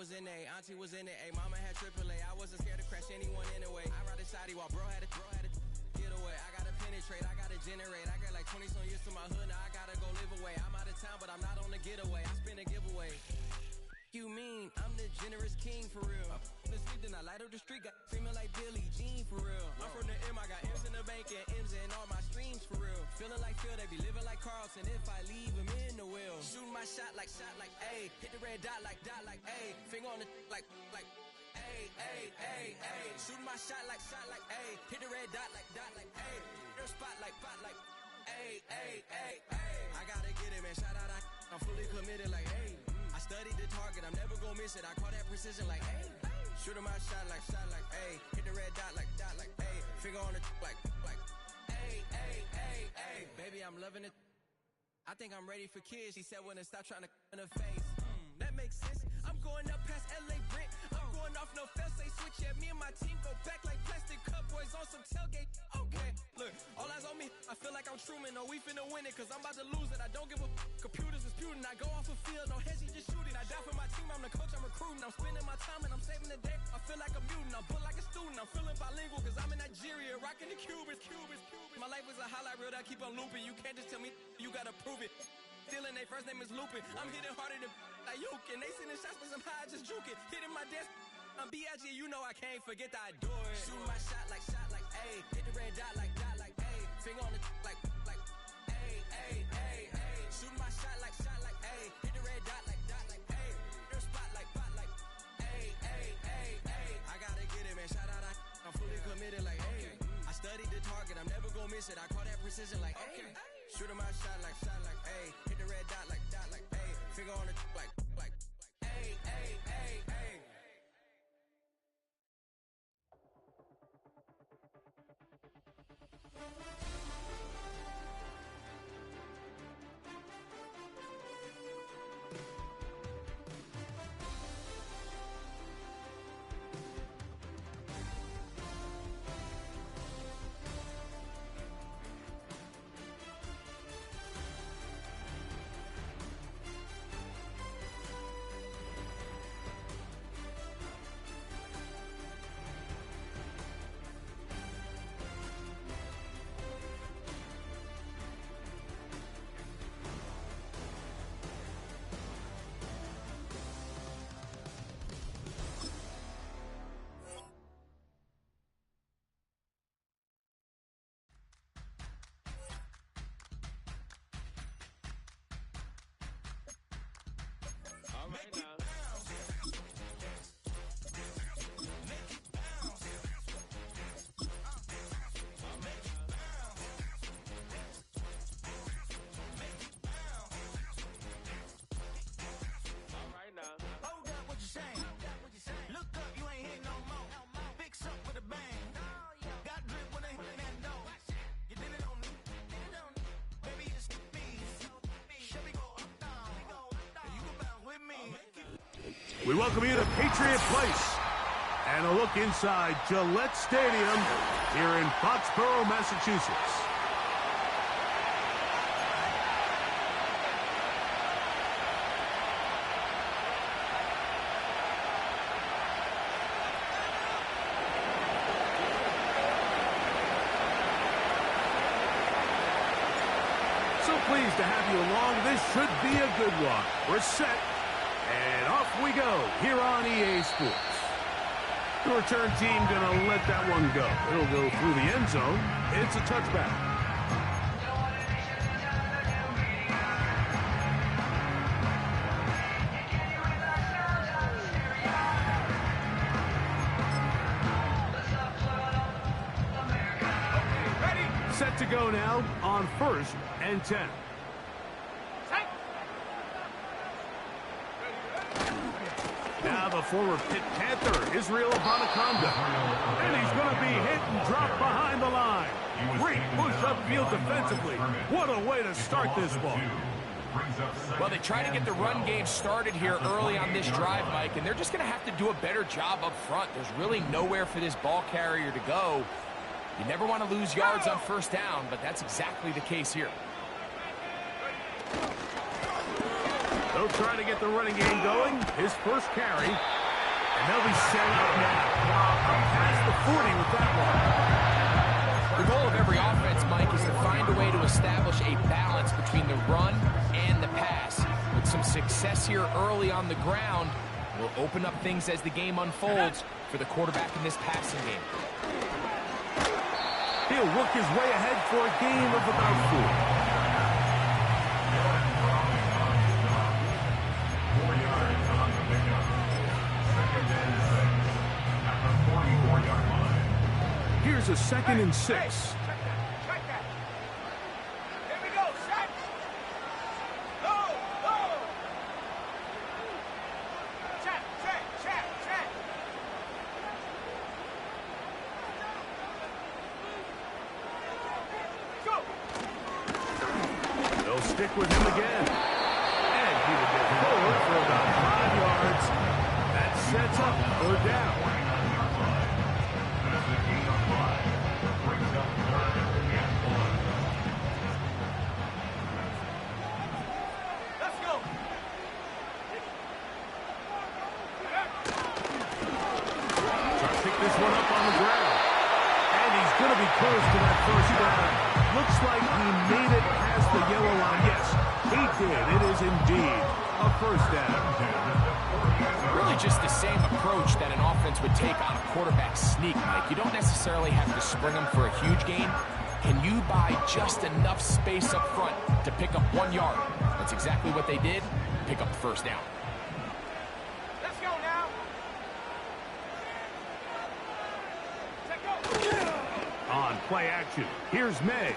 was in A, auntie was in A, mama had AAA. I wasn't scared to crash anyone anyway. I ride a side while bro had to get away. I gotta penetrate, I gotta generate. I got like 20 some years to my hood, now I gotta go live away. I'm out of town, but I'm not on the getaway. I spin a giveaway. You mean I'm the generous king for real? I the sleep, then I light up the street, got female like Billie Jean for real. I'm from the M, I got M's in the bank and M's in all my streams for real. Feeling like Phil, they be living like Carlson if I leave him in the wheel. Shooting my shot like A, hit the red dot like A, finger on the like A. Shooting my shot like A, hit the red dot like A, their spot like A. I gotta get it, man, shout out, I'm fully committed like A. I studied the target, I'm never gonna miss it. I call that precision like A. Shooting my shot like A. Hit the red dot like A. Finger on the like A. Baby, I'm loving it. I think I'm ready for kids. She said when to stop trying to in her face. That makes sense. I'm going up past LA Brent. I'm going off no fail, say switch. Yeah, me and my team go back like plastic cup boys on some tailgate. Okay, look, all eyes on me. I feel like I'm Truman. No, we finna win it, cause I'm about to lose it. I don't give a computers disputing. I go off a field, no heads, just shooting. I die for my team, I'm the coach, I'm recruiting. I'm spending my time and I'm saving the day. I feel like a mutant, I'm built like a student. I'm feeling bilingual, cause I'm in Nigeria, rocking the Cubans. My life is a highlight reel that I keep on looping. You can't just tell me, you gotta prove it. Stealing, they first name is Lupin. I'm hitting harder than like Yuke, and they sending shots, but somehow I just juke it. Hitting my desk, I'm B.I.G., you know I can't forget that I do it. Shooting my shot like A, hit the red dot like A, finger on the like A. Shooting my shot like A, hit the red dot like A, their spot like A. I gotta get it, man, shout out, I'm fully committed like A. I studied the target, I'm never gonna miss it. I call that precision like A. Shooting my shot like A, hit the red dot like A, finger on the like A. We welcome you to Patriot Place and a look inside Gillette Stadium here in Foxborough, Massachusetts. So pleased to have you along. This should be a good one. We're set. And off we go here on EA Sports. The return team gonna let that one go. It'll go through the end zone. It's a touchback. Set to go now on 1st and 10. Now the former Pitt Panther, Israel Abonaconda. And he's going to be hit and dropped behind the line. Great push upfield defensively. What a way to start this ball. Well, they try to get the run game started here early on this drive, Mike, and they're just going to have to do a better job up front. There's really nowhere for this ball carrier to go. You never want to lose yards on 1st down, but that's exactly the case here. They'll try to get the running game going. His first carry. And they'll be setting up now. Past the 40 with that one. The goal of every offense, Mike, is to find a way to establish a balance between the run and the pass. With some success here early on the ground, will open up things as the game unfolds for the quarterback in this passing game. He'll work his way ahead for a game of about 4. Here's a 2nd and 6. Check that. Here we go. Set. Go. Check. Go. They'll stick with him again. And he will get forward for about 5 yards. That sets up 3rd down. Close to that 1st down. Looks like he made it past the yellow line. Yes, he did. It is indeed a 1st down. Really just the same approach that an offense would take on a quarterback sneak, Mike. You don't necessarily have to spring them for a huge gain. Can you buy just enough space up front to pick up 1 yard? That's exactly what they did. Pick up the 1st down. Let's go now. On play action, here's May.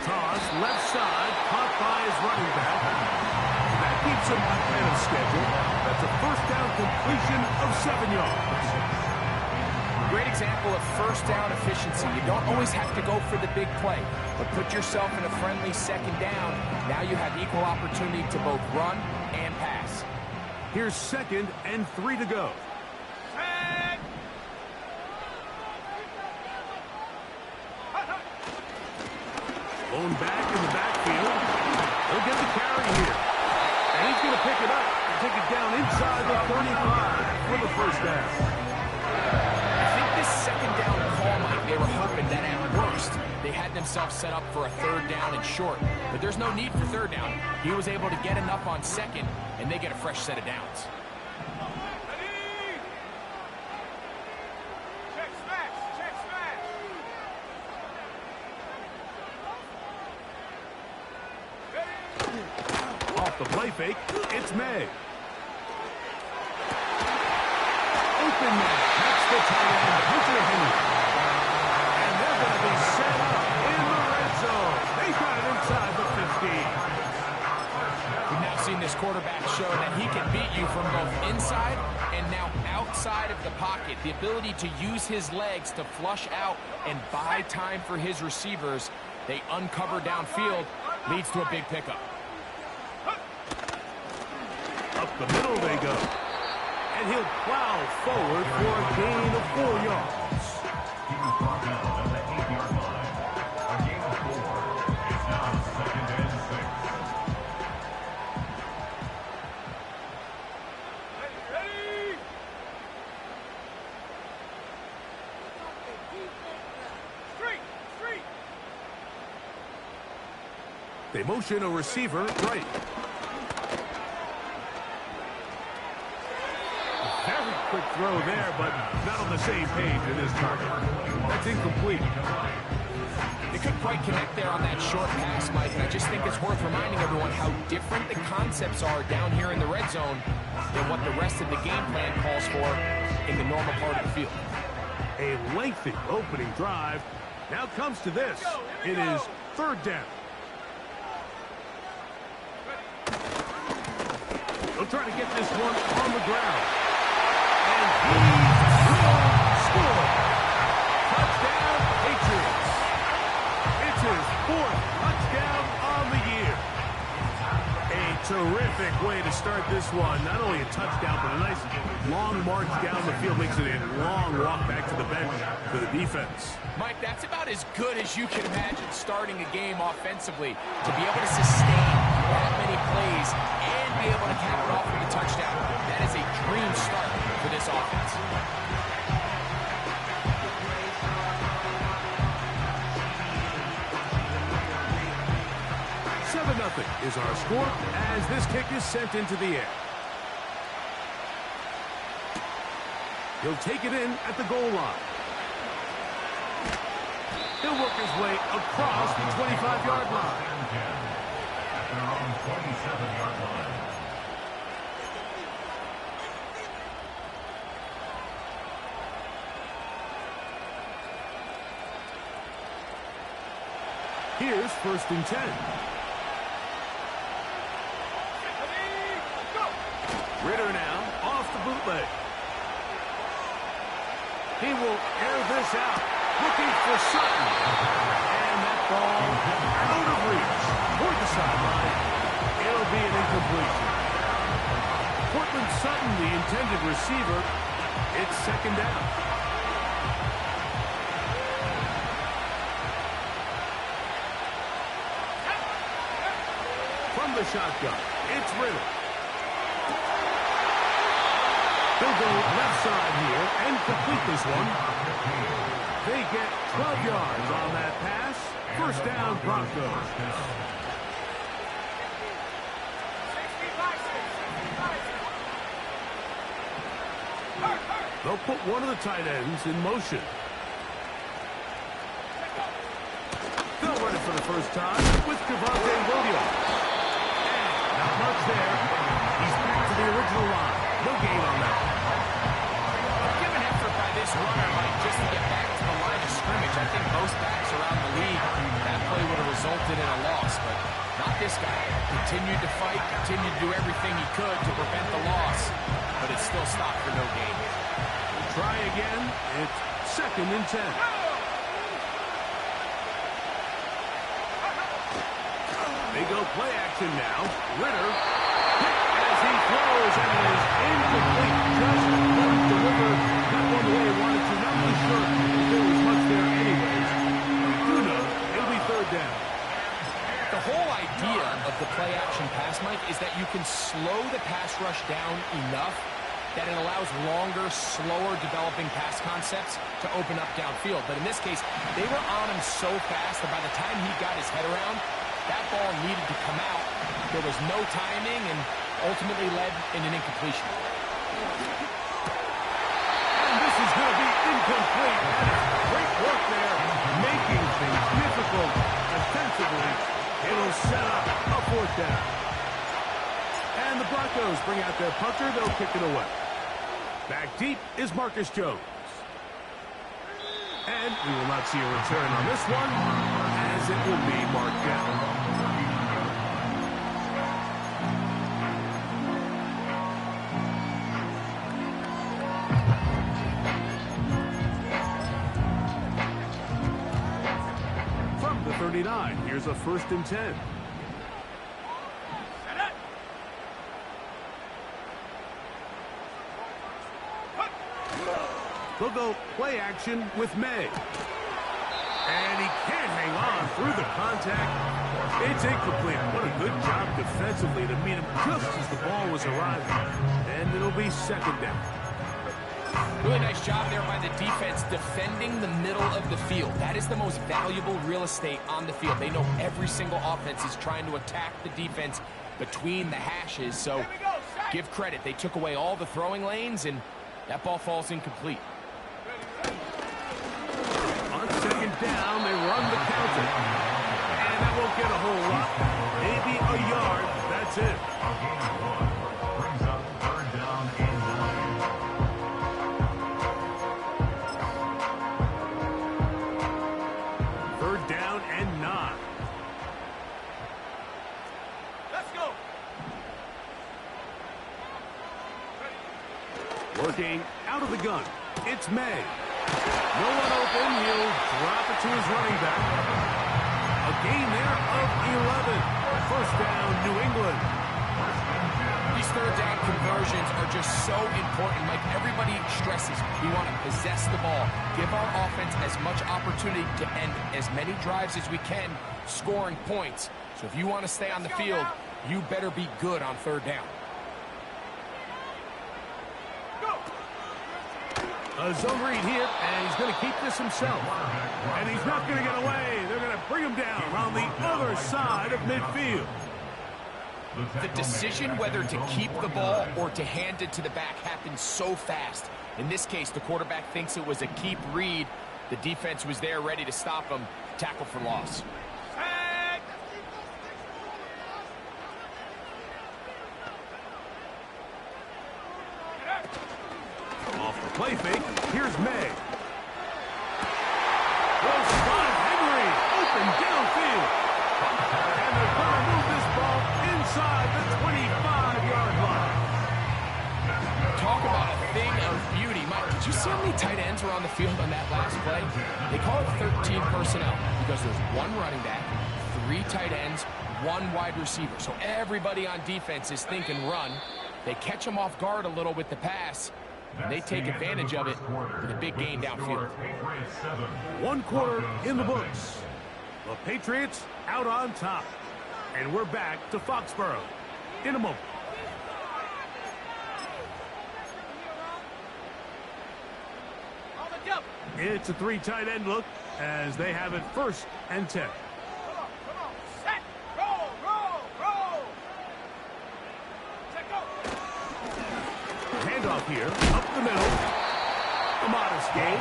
Toss, left side, caught by his running back. That keeps him ahead of schedule. That's a 1st down completion of 7 yards. Great example of 1st down efficiency. You don't always have to go for the big play, but put yourself in a friendly 2nd down. Now you have equal opportunity to both run and pass. Here's 2nd and 3 to go. Blown back in the backfield. He'll get the carry here. And he's going to pick it up and take it down inside the 35 for the 1st down. I think this 2nd down call, Mike, they were hoping that at worst they had themselves set up for a 3rd down and short. But there's no need for 3rd down. He was able to get enough on 2nd, and they get a fresh set of downs. The play fake, it's May. Open man, that's the tight end, Hunter Henry. And they're going to be set up in the red zone. They got it inside the 15. We've now seen this quarterback show that he can beat you from both inside and now outside of the pocket. The ability to use his legs to flush out and buy time for his receivers. They uncover downfield, leads to a big pickup. Up the middle they go. And he'll plow forward for a gain of 4 yards. Ready? Street. They motion a receiver right. Very quick throw there, but not on the same page in his target. That's incomplete. They couldn't quite connect there on that short pass, Mike, and I just think it's worth reminding everyone how different the concepts are down here in the red zone than what the rest of the game plan calls for in the normal part of the field. A lengthy opening drive. Now comes to this. It is 3rd down. They'll try to get this one on the ground. And he will score. Touchdown, Patriots. It's his 4th touchdown on the year. A terrific way to start this one. Not only a touchdown, but a nice long march down the field. Makes it a long walk back to the bench for the defense. Mike, that's about as good as you can imagine starting a game offensively. To be able to sustain that many plays and be able to cap it off with a touchdown. That is a dream start for this offense. 7-0 is our score as this kick is sent into the air. He'll take it in at the goal line. He'll work his way across the 25-yard line. At their own 27-yard line. Here's 1st and 10. Ritter now off the bootleg. He will air this out, looking for Sutton. And that ball out of reach toward the sideline. It'll be an incompletion. Cortland Sutton, the intended receiver. It's 2nd down. From the shotgun, it's Ritter. He'll go left side here and complete this one. They get 12 yards on that pass. 1st down, Broncos. They'll put one of the tight ends in motion. They'll run it for the first time with Javonte Williams. And not much there. He's back to the original line. No gain on that. Give an effort by this runner, Mike, just to get back to the line of scrimmage. I think most backs around the league, that play would have resulted in a loss, but not this guy. Continued to fight, continued to do everything he could to prevent the loss, but it still stopped for no gain. We'll try again. It's 2nd and 10. They go play action now. Ritter hit as he throws, and it is incomplete. Just couldn't deliver that one the way he wanted to. Not really sure if there was much there anyways. We do know it'll be 3rd down. The whole idea of the play action pass, Mike, is that you can slow the pass rush down enough that it allows longer, slower developing pass concepts to open up downfield. But in this case, they were on him so fast that by the time he got his head around, that ball needed to come out. There was no timing and ultimately led in an incompletion. And this is going to be incomplete. That is great work there, making things difficult defensively. It'll set up a 4th down. And the Broncos bring out their punter. They'll kick it away. Back deep is Marcus Jones. And we will not see a return on this one, as it will be marked down. From the 39, here's a 1st and 10. They'll go play action with May. And he can't hang on through the contact. It's incomplete. What a good job defensively to meet him just as the ball was arriving. And it'll be 2nd down. Really nice job there by the defense defending the middle of the field. That is the most valuable real estate on the field. They know every single offense is trying to attack the defense between the hashes. So give credit. They took away all the throwing lanes, and that ball falls incomplete. On 2nd down, they run the counter. And that won't get a whole lot. Maybe a yard. That's it. Brings up 3rd down and 9. 3rd down and 9. Let's go. Working out of the gun. It's May. No one open. He'll drop it to his running back. A gain there of 11. 1st down, New England. These 3rd down conversions are just so important. Like everybody stresses, we want to possess the ball. Give our offense as much opportunity to end as many drives as we can, scoring points. So if you want to stay on the field, you better be good on third down. A zone read here, and he's going to keep this himself. And he's not going to get away. They're going to bring him down on the other side of midfield. The decision whether to keep the ball or to hand it to the back happens so fast. In this case, the quarterback thinks it was a keep read. The defense was there ready to stop him. Tackle for loss. Off the play fake, here's May. Will spot Henry, open downfield. And they're going to move this ball inside the 25-yard line. Talk about a thing of beauty. Mike, did you see how many tight ends were on the field on that last play? They call it 13 personnel because there's one running back, 3 tight ends, 1 wide receiver. So everybody on defense is thinking run. They catch them off guard a little with the pass, and they take advantage of it with a big gain downfield. 1 quarter in the books. The Patriots out on top. And we're back to Foxborough in a moment. It's a 3 tight end look as they have it 1st and 10. Come on. Set. Roll. Set, go. Handoff here, up the middle. A modest gain.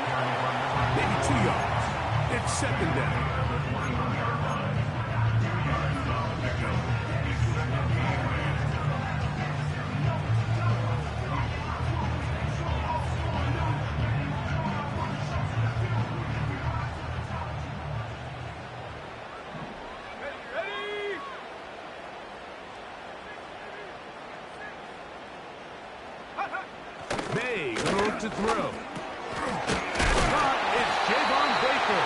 Maybe 2 yards. It's 2nd down. May gonna look to throw. And caught, it's Javon Baker.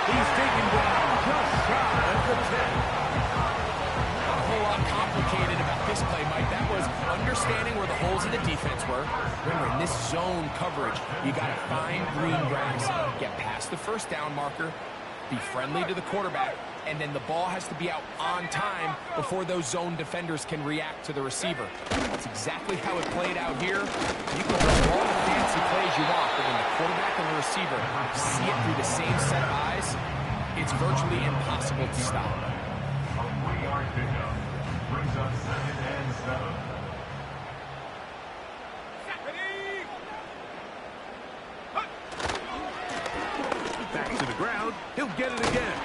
He's taken down just shy of the 10. Not a whole lot complicated about this play, Mike. That was understanding where the holes of the defense were. Remember, in this zone coverage, you got to find green grass, get past the 1st down marker, be friendly to the quarterback, and then the ball has to be out on time before those zone defenders can react to the receiver. That's exactly how it played out here. You can run all the fancy plays you want, but when the quarterback and the receiver see it through the same set of eyes, it's virtually impossible to stop. A 3-yard pickup brings up 2nd and 7. Back to the ground. He'll get it again.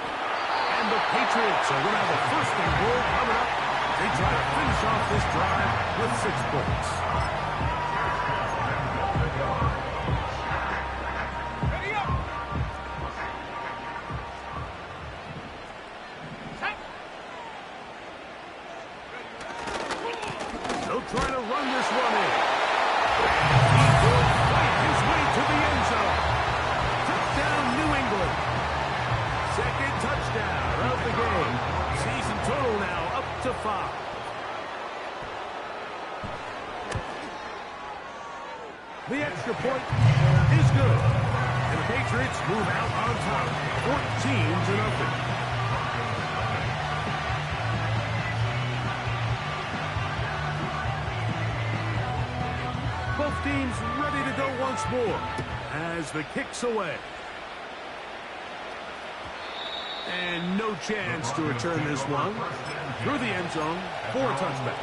And the Patriots are going to have a 1st and goal coming up. They try to finish off this drive with 6 points. Ready up. Set. Still trying to run this one in. He will fight his way to the end zone. Touchdown, New England. 2nd touchdown of the game. Season total now up to 5. The extra point is good. And the Patriots move out on top, 14-0. Both teams ready to go once more as the kick's away. And no chance to return this one through the end zone for a touchback.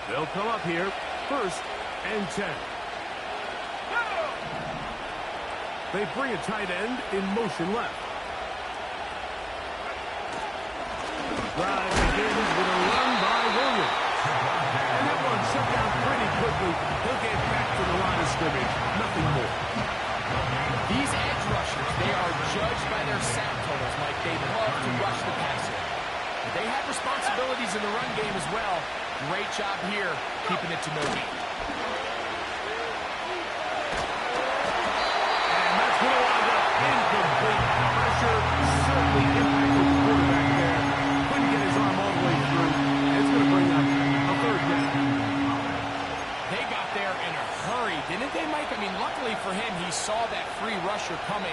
They'll come up here, 1st and 10. They bring a tight end in motion left. Drive begins with a run by Williams. And that one shut down pretty quickly. He'll get back to the line of scrimmage. Nothing more. These edge rushers, they are judged by their sack totals, Mike. They love to rush the passer. But they have responsibilities in the run game as well. Great job here, keeping it to no gain. And that's going to wind up incomplete. Pressure certainly impacted the quarterback there. Couldn't get his arm all the way through. And it's going to bring up a 3rd down. They got there in a hurry, didn't they, Mike? I mean, luckily for him, he saw that free rusher coming.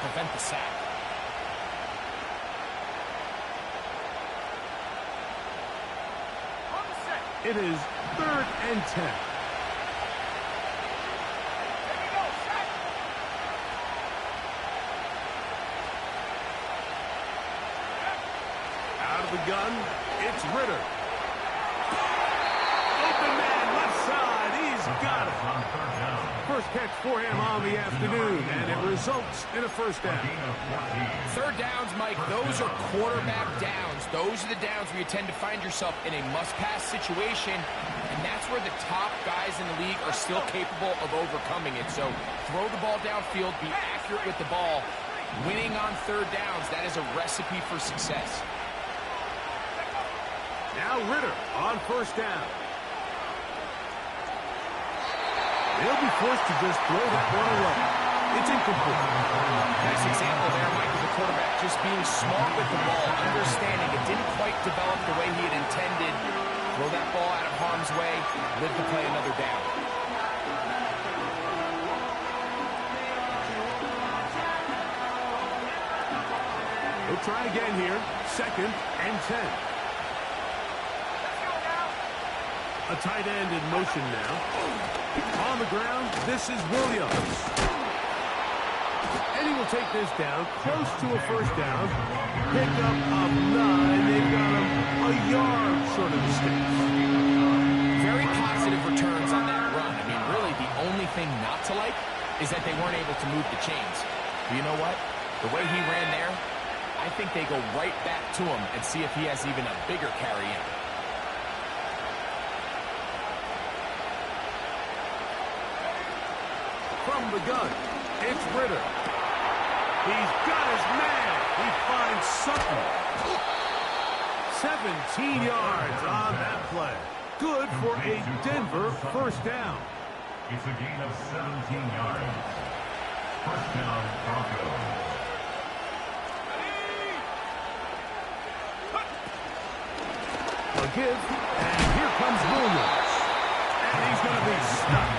prevent the sack. On the set. It is 3rd and 10. There we go. Set. Out of the gun, it's Ritter. Open man, left side, he's got it. On 3rd down. First catch for him on the afternoon, and it results in a first down. Gain of 14. Third downs, Mike, those are quarterback downs. Those are the downs where you tend to find yourself in a must-pass situation, and that's where the top guys in the league are still capable of overcoming it. So throw the ball downfield, be accurate with the ball. Winning on third downs, that is a recipe for success. Now Ritter on first down. He'll be forced to just throw that one away. It's incomplete. Nice example there, Mike, of the quarterback just being smart with the ball, understanding it didn't quite develop the way he had intended. Throw that ball out of harm's way, live to play another down. He'll try again here. 2nd and 10. A tight end in motion now. On the ground, this is Williams. And he will take this down close to a first down. Pickup of 9. They've got him a yard short of the sticks. Very positive returns on that run. I mean, really, the only thing not to like is that they weren't able to move the chains. But you know what? The way he ran there, I think they go right back to him and see if he has even a bigger carry in. From the gun, it's Ritter. He's got his man. He finds something. 17 yards on that play. Good for a Denver first down. It's a gain of 17 yards. First down, Broncos. A give, and here comes Williams. And he's going to be stuck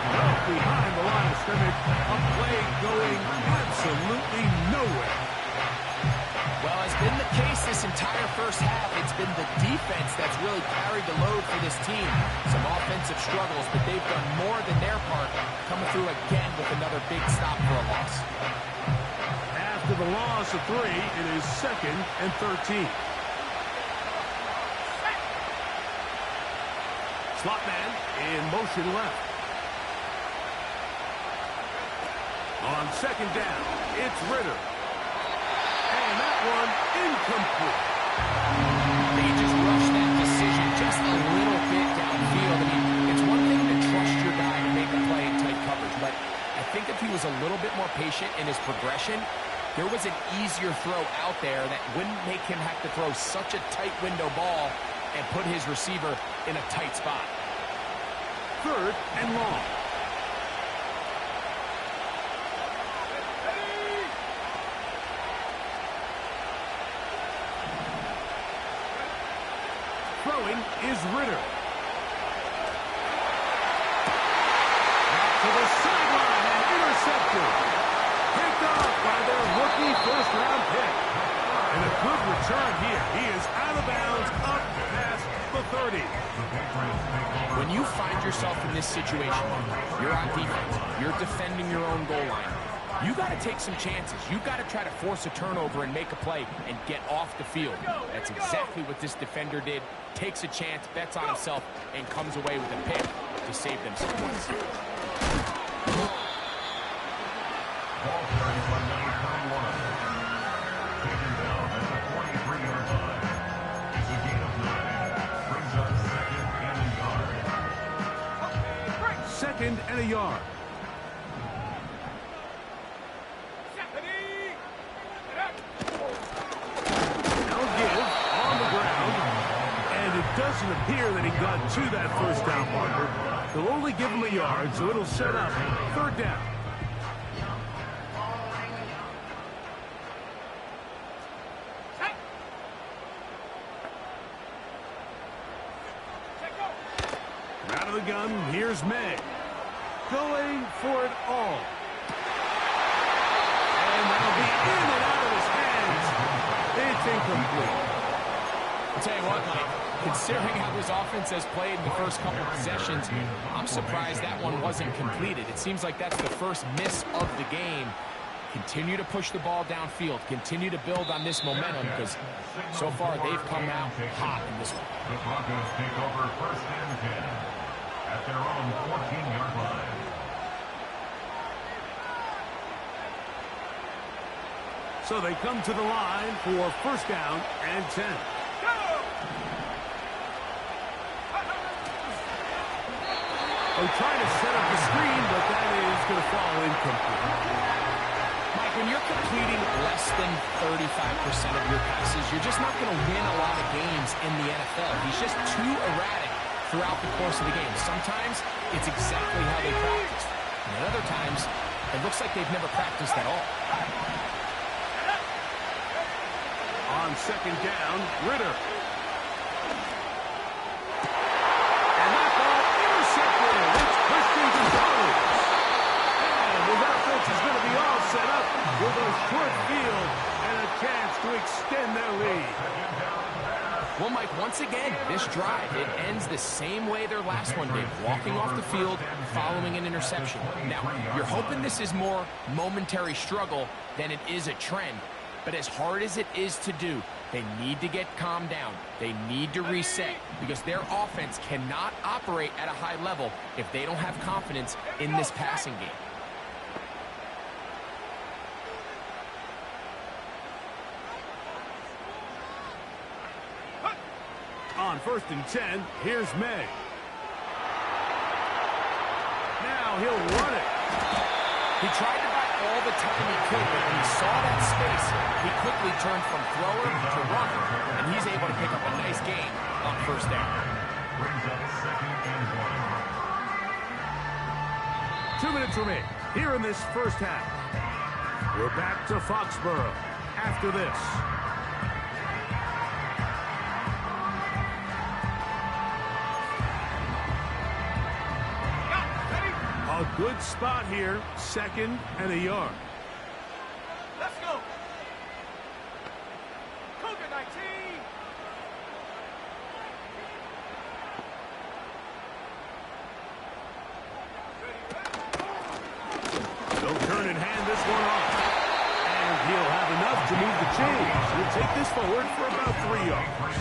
right behind the line of scrimmage. A play going absolutely nowhere. Well, as been the case this entire first half, it's been the defense that's really carried the load for this team. Some offensive struggles, but they've done more than their part, coming through again with another big stop for a loss. After the loss of 3, it is 2nd and 13. Slot man in motion left. On 2nd down, it's Ritter. And that one incomplete. They just rushed that decision just a little bit downfield. I mean, it's one thing to trust your guy to make a play in tight coverage, but I think if he was a little bit more patient in his progression, there was an easier throw out there that wouldn't make him have to throw such a tight window ball and put his receiver in a tight spot. 3rd and long. Throwing is Ritter. Out to the sideline and intercepted. Picked off by their rookie first-round pick. And a good return here. He is out of bounds up past the 30. When you find yourself in this situation, you're on defense, you're defending your own goal line, you got to take some chances. You got to try to force a turnover and make a play and get off the field. That's exactly what this defender did. Takes a chance, bets on himself, and comes away with a pick to save them some points. Ball carried by number 31. Taken down at the 43-yard line. It's a gain of 9. Brings up 2nd and a yard. 2nd and a yard. Now give on the ground. And it doesn't appear that he got to that first down marker. They'll only give him a yard, so it'll set up 3rd down. Out of the gun, here's May. Going for it all. And that'll be I'll tell you what, Mike, considering how this offense has played in the first couple of possessions, I'm surprised that one wasn't completed. It seems like that's the first miss of the game. Continue to push the ball downfield. Continue to build on this momentum because so far they've come out hot in this one. The Broncos take over 1st and 10 at their own 14-yard line. So they come to the line for 1st down and 10. Oh, trying to set up the screen, but that is going to fall incomplete. Mike, when you're completing less than 35% of your passes, you're just not going to win a lot of games in the NFL. He's just too erratic throughout the course of the game. Sometimes it's exactly how they practice. And at other times, it looks like they've never practiced at all. On 2nd down, Ritter. And that ball intercepted. It's Christian Gonzalez. And his offense is going to be all set up with a short field and a chance to extend their lead. Well, Mike, once again, this drive, it ends the same way their last one did, walking off the field following an interception. Now, you're hoping this is more momentary struggle than it is a trend. But as hard as it is to do, they need to get calmed down. They need to reset because their offense cannot operate at a high level if they don't have confidence in this passing game. On 1st and 10, here's May. Now he'll run it. He tried to buy all the time he could, but when he saw that space, he quickly turned from thrower to runner, and he's able to pick up a nice gain on 1st down. Brings up 2nd and 1. 2 minutes remain here in this 1st half. We're back to Foxborough after this. A good spot here, 2nd and a yard. Let's go. Cougar 19. They'll turn and hand this one off. And he'll have enough to move the chains. He'll take this forward for about 3 yards.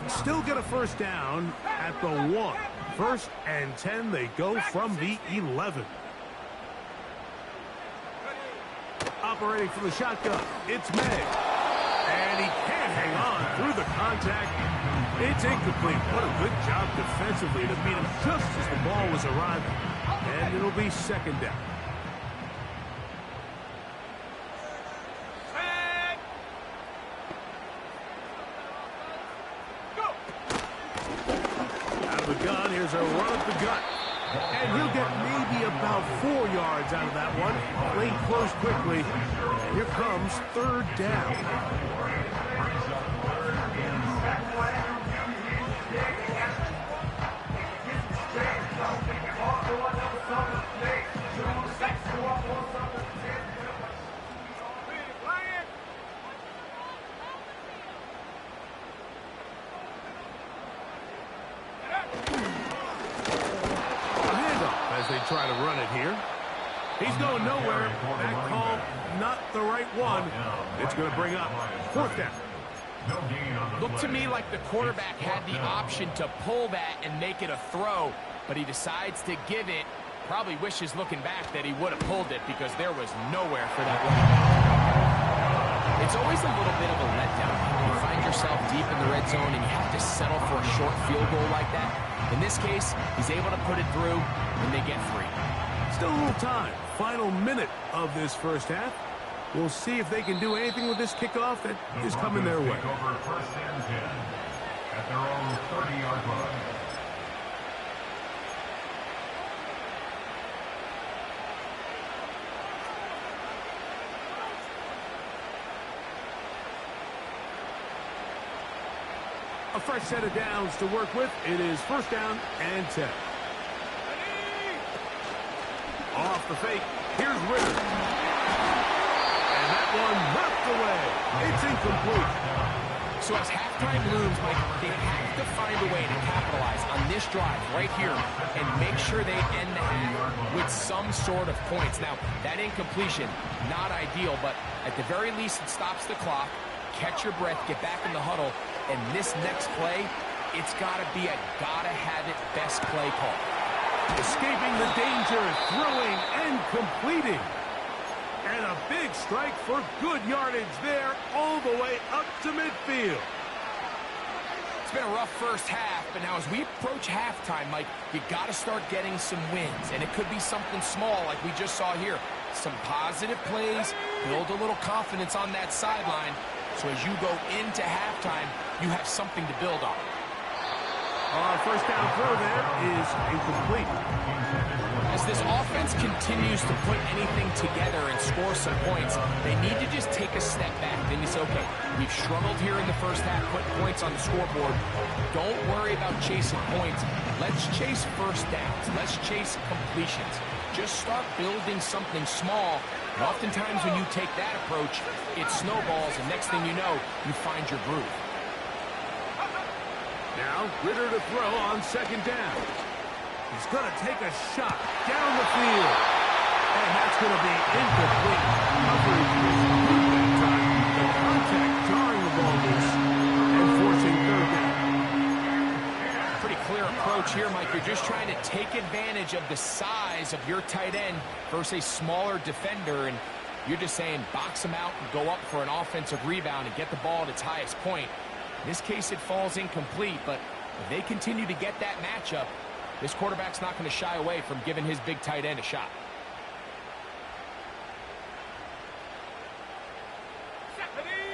Still get a 1st down at the 1. 1st and 10, they go from the 11. Operating from the shotgun, it's May. And he can't hang on through the contact. It's incomplete. What a good job defensively to meet him just as the ball was arriving. And it'll be 2nd down. Here's a run up the gut. And he'll get maybe about 4 yards out of that one. Played close quickly. And here comes 3rd down. They try to run it here. He's going nowhere. That call, not the right one. It's going to bring up 4th down. Looked to me like the quarterback had the option to pull that and make it a throw, but he decides to give it. Probably wishes looking back that he would have pulled it because there was nowhere for that running back. It's always a little bit of a letdown. You find yourself deep in the red zone and you have to settle for a short field goal like that. In this case, he's able to put it through, and they get 3. Still a little time. Final minute of this 1st half. We'll see if they can do anything with this kickoff that is coming their way. Over 1st and 10 at their own 30-yard line. A fresh set of downs to work with. It is first down and 10. Off the fake. Here's Ritter. And that one knocked away. It's incomplete. So as halftime looms, Mike, they have to find a way to capitalize on this drive right here and make sure they end the half with some sort of points. Now, that incompletion, not ideal, but at the very least, it stops the clock. Catch your breath, get back in the huddle, and this next play, it's got to be a gotta-have-it best play call. Escaping the danger, throwing and completing. And a big strike for good yardage there all the way up to midfield. It's been a rough first half, but now as we approach halftime, Mike, you got to start getting some wins. And it could be something small like we just saw here. Some positive plays, build a little confidence on that sideline. So as you go into halftime, you have something to build on. First down throw there is incomplete. As this offense continues to put anything together and score some points, they need to just take a step back. Then you say, okay, we've struggled here in the first half, putting points on the scoreboard. Don't worry about chasing points. Let's chase first downs. Let's chase completions. Just start building something small. And oftentimes when you take that approach, it snowballs, and next thing you know, you find your groove. Now, Ritter to throw on second down. He's going to take a shot down the field. And that's going to be incomplete. Coverage is good that time. The contact jarring the ball loose and forcing third down. Pretty clear approach here, Mike. You're just trying to take advantage of the size of your tight end versus a smaller defender. And you're just saying box him out and go up for an offensive rebound and get the ball at its highest point. In this case, it falls incomplete, but if they continue to get that matchup, this quarterback's not going to shy away from giving his big tight end a shot.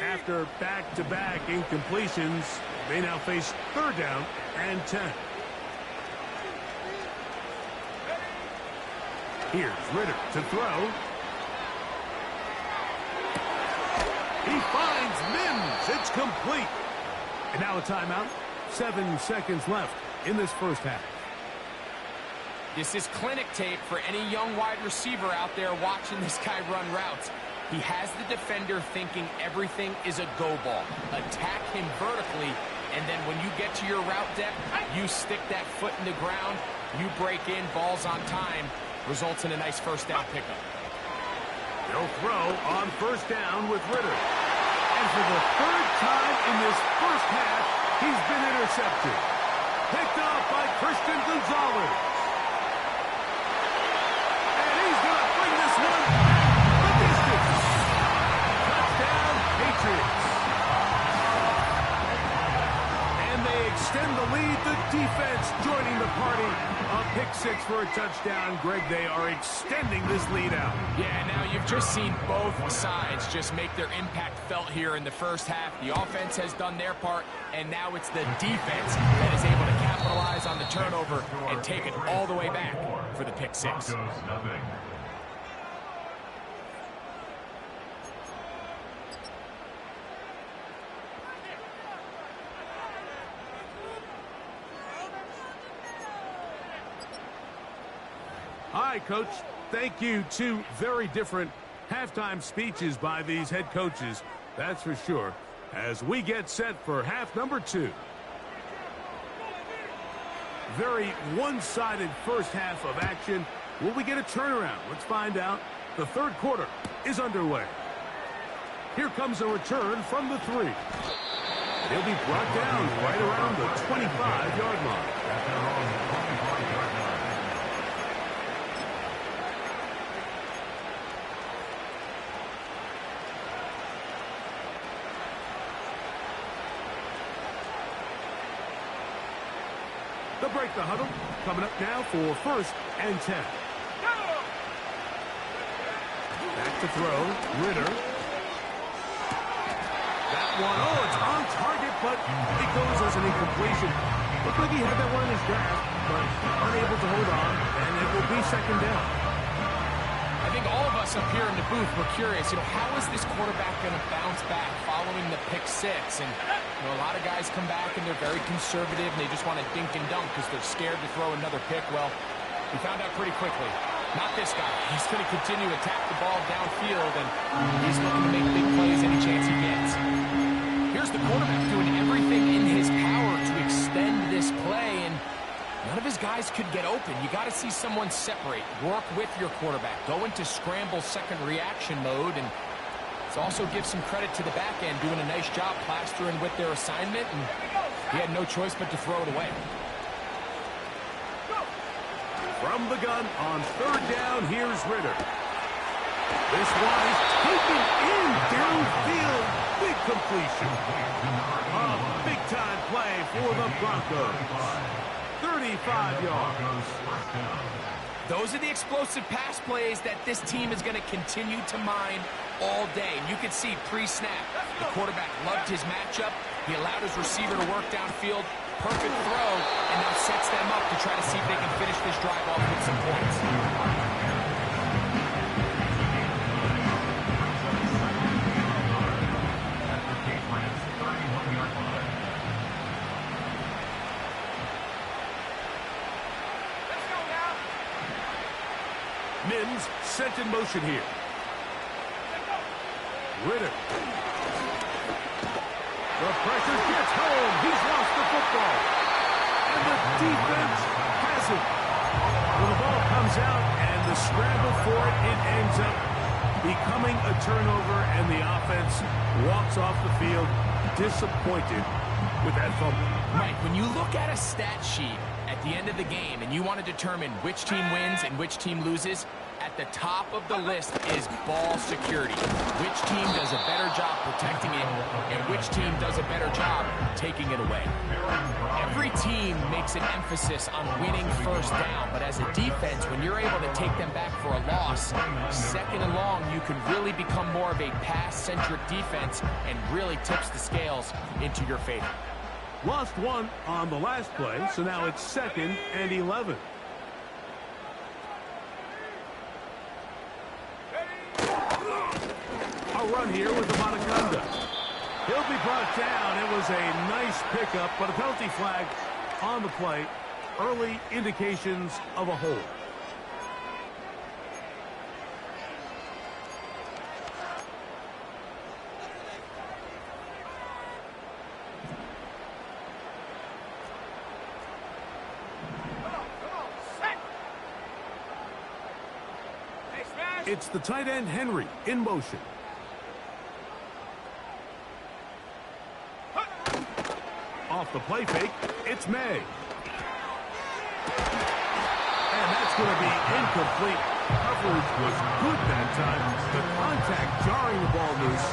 After back-to-back incompletions, they now face third down and 10. Here's Ritter to throw. He finds Mims. It's complete. And now a timeout. 7 seconds left in this first half. This is clinic tape for any young wide receiver out there watching this guy run routes. He has the defender thinking everything is a go ball. Attack him vertically, and then when you get to your route depth, you stick that foot in the ground, you break in, balls on time, results in a nice first down pickup. They'll throw on first down with Ritter. And for the third time in this first half, he's been intercepted. Picked off by Christian Gonzalez. And he's going to bring this one the distance. Touchdown, Patriots. And they extend the lead. The defense joining the party. A pick six for a touchdown. Greg, they are extending this lead out. Yeah, now you've just seen both sides just make their impact felt here in the first half. The offense has done their part, and now it's the defense that is able to capitalize on the turnover and take it all the way back for the pick six. Hi, Coach. Thank you. Two very different halftime speeches by these head coaches, that's for sure, as we get set for half number 2. Very one-sided first half of action. Will we get a turnaround? Let's find out. The third quarter is underway. Here comes a return from the 3. He'll be brought down right around the 25-yard line. They'll break the huddle. Coming up now for first and 10. Back to throw. Ritter. That one, it's on target, but it goes as an incompletion. Looked like he had that one in his grasp, but unable to hold on, and it will be second down. I think all of us up here in the booth were curious, how is this quarterback going to bounce back following the pick six? And You know, a lot of guys come back and they're very conservative and they just want to dink and dunk because they're scared to throw another pick. Well, we found out pretty quickly. Not this guy. He's going to continue to attack the ball downfield, and he's looking to make big plays any chance he gets. Here's the quarterback doing everything in his power to extend this play, and none of his guys could get open. You got to see someone separate, work with your quarterback, go into scramble second reaction mode, and let's also give some credit to the back end doing a nice job plastering with their assignment, and he had no choice but to throw it away. From the gun on third down, here's Ritter. This one is taken in downfield. Big completion. A big-time play for the Broncos. 35 yards. Those are the explosive pass plays that this team is going to continue to mine all day. And you can see pre-snap, the quarterback loved his matchup. He allowed his receiver to work downfield. Perfect throw, and now sets them up to try to see if they can finish this drive off with some points. Mims sent in motion here. Ritter. The pressure gets home. He's lost the football. And the defense has it. When the ball comes out and the scramble for it, it ends up becoming a turnover, and the offense walks off the field disappointed with that fumble. Mike, when you look at a stat sheet at the end of the game and you want to determine which team wins and which team loses, at the top of the list is ball security. Which team does a better job protecting it, and which team does a better job taking it away. Every team makes an emphasis on winning first down, but as a defense, when you're able to take them back for a loss, second and long, you can really become more of a pass-centric defense and really tips the scales into your favor. Lost one on the last play, so now it's 2nd and 11. A run here with the Monaconda. He'll be brought down. It was a nice pickup, but a penalty flag on the play. Early indications of a hold. It's the tight end, Henry, in motion. Off the play fake, it's May. And that's going to be incomplete. Coverage was good that time. The contact jarring the ball loose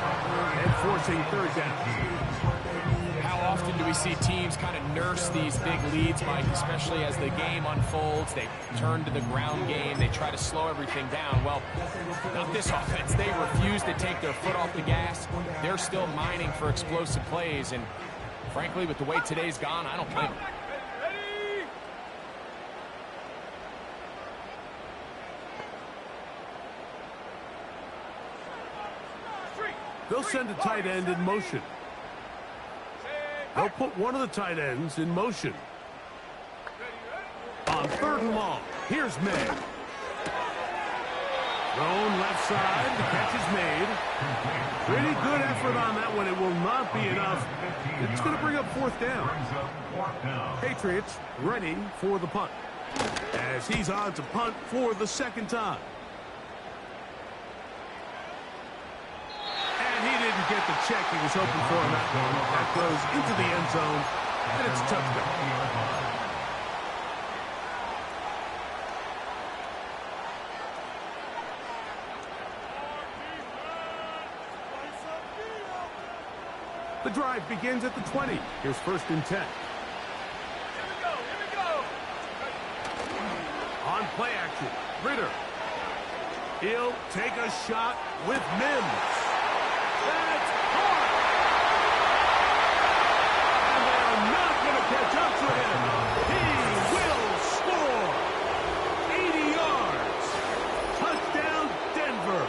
and forcing third down. How often do we see teams kind of nurse these big leads, Mike, especially as the game unfolds? They turn to the ground game. They try to slow everything down. Well, not this offense. They refuse to take their foot off the gas. They're still mining for explosive plays, and frankly, with the way today's gone, I don't blame them. They'll send a tight end in motion. They'll put one of the tight ends in motion. On 3rd and long, here's May. Thrown left side, the catch is made. Pretty good effort on that one. It will not be enough. It's going to bring up 4th down. Patriots ready for the punt, as he's on to punt for the 2nd time. And he didn't get the check he was hoping for on that one. That goes into the end zone, and it's a touchdown. The drive begins at the 20. Here's 1st and 10. Here we go. On play action, Ritter. He'll take a shot with Mims. That's hard. And they're not going to catch up to him. He will score. 80 yards. Touchdown, Denver.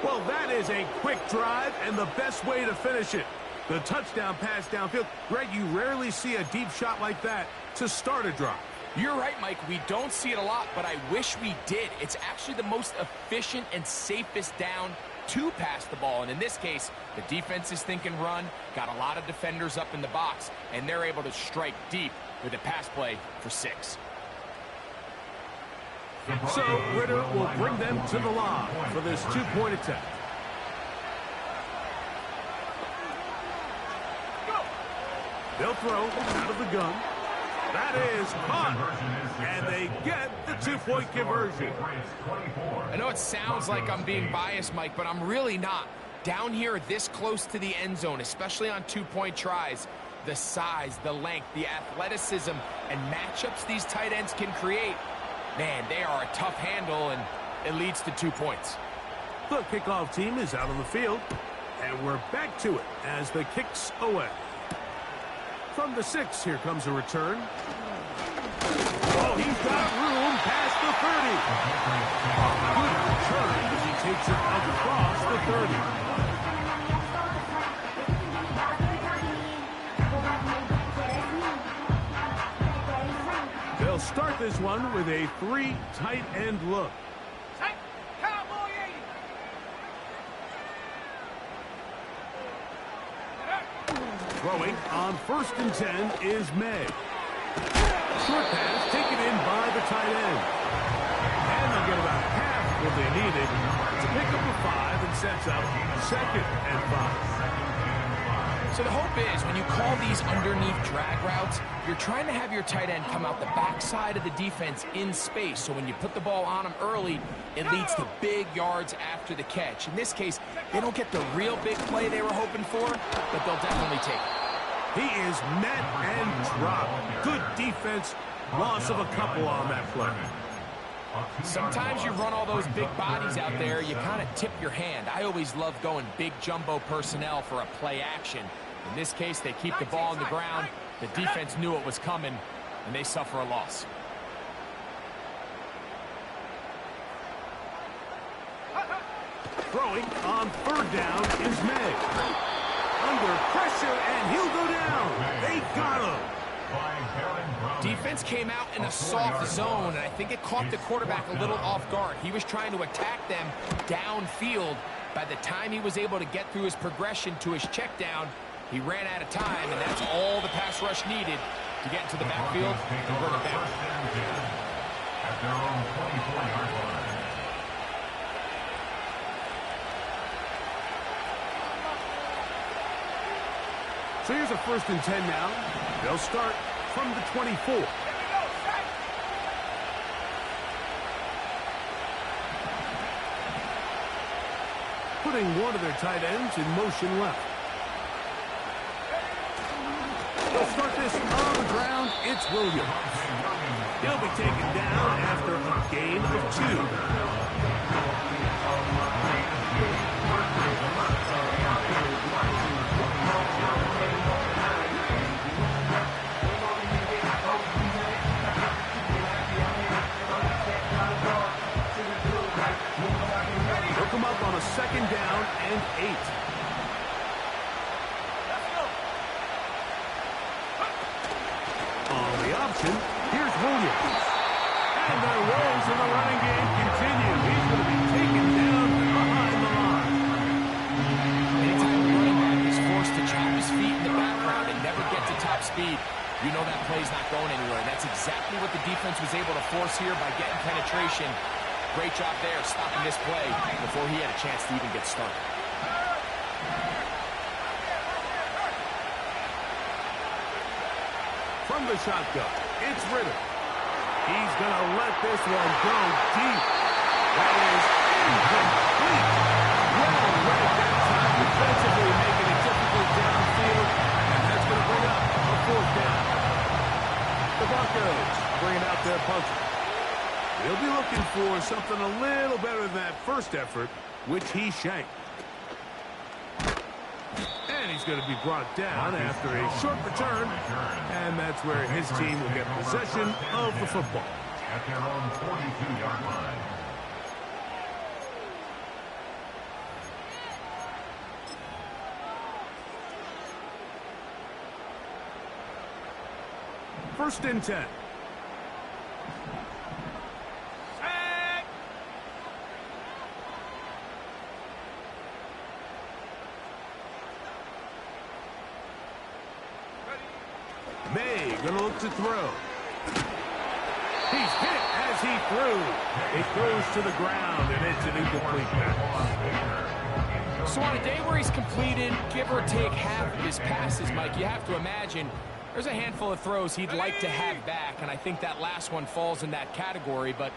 Well, that is is a quick drive and the best way to finish it. The touchdown pass downfield. Greg, you rarely see a deep shot like that to start a drive. You're right, Mike. We don't see it a lot, but I wish we did. It's actually the most efficient and safest down to pass the ball. And in this case, the defense is thinking run, got a lot of defenders up in the box, and they're able to strike deep with a pass play for 6. So Ritter will bring them to the line for this 2-point attack. They'll throw out of the gun. That is caught, and they get the 2-point conversion. I know it sounds like I'm being biased, Mike, but I'm really not. Down here this close to the end zone, especially on 2-point tries, the size, the length, the athleticism, and matchups these tight ends can create, man, they are a tough handle, and it leads to 2 points. The kickoff team is out on the field, and we're back to it as the kick's away. From the 6, here comes a return. Oh, he's got room past the 30. Good return as he takes it across the 30. They'll start this one with a 3 tight end look. Throwing on 1st and 10 is May. Short pass taken in by the tight end. And they'll get about half what they needed to pick up a 5 and sets up 2nd and 5. So the hope is when you call these underneath drag routes, you're trying to have your tight end come out the backside of the defense in space. So when you put the ball on them early, it leads to big yards after the catch. In this case, they don't get the real big play they were hoping for, but they'll definitely take it. He is met and dropped. Good defense. Loss of a couple on that play. Sometimes you run all those big bodies out there, you kind of tip your hand. I always love going big jumbo personnel for a play action. In this case, they keep the ball on the ground. The defense knew it was coming, and they suffer a loss. Throwing on 3rd down is May. Under pressure, and he'll go down. They got him. Defense came out in a soft zone, and I think it caught the quarterback a little off guard. He was trying to attack them downfield. By the time he was able to get through his progression to his check down, he ran out of time, and that's all the pass rush needed to get into the backfield and bring it down. At their own 24-yard line. So here's a 1st and 10 now. They'll start from the 24. Putting one of their tight ends in motion left. They'll start this on the ground. It's Williams. He'll be taken down after a gain of 2. Come up on a 2nd down and 8. On the option, here's Williams. And their woes in the running game continue. He's going to be taken down behind the line. Anytime the running back is forced to chop his feet in the background and never get to top speed, you know that play's not going anywhere. That's exactly what the defense was able to force here by getting penetration. Great job there, stopping this play before he had a chance to even get started. From the shotgun, it's Ritter. He's going to let this one go deep. That is incomplete. Well read that time defensively, making it difficult downfield, and that's going to bring up a 4th down. The Broncos bringing out their punter. He'll be looking for something a little better than that first effort, which he shanked. And he's going to be brought down after a short return, and that's where his team will get possession of the football. At their own 42-yard line. First and 10. May gonna look to throw. He's hit as he threw. It goes to the ground, and it's an incomplete pass. So on a day where he's completed, give or take half of his passes, Mike, you have to imagine there's a handful of throws he'd like to have back, and I think that last one falls in that category. But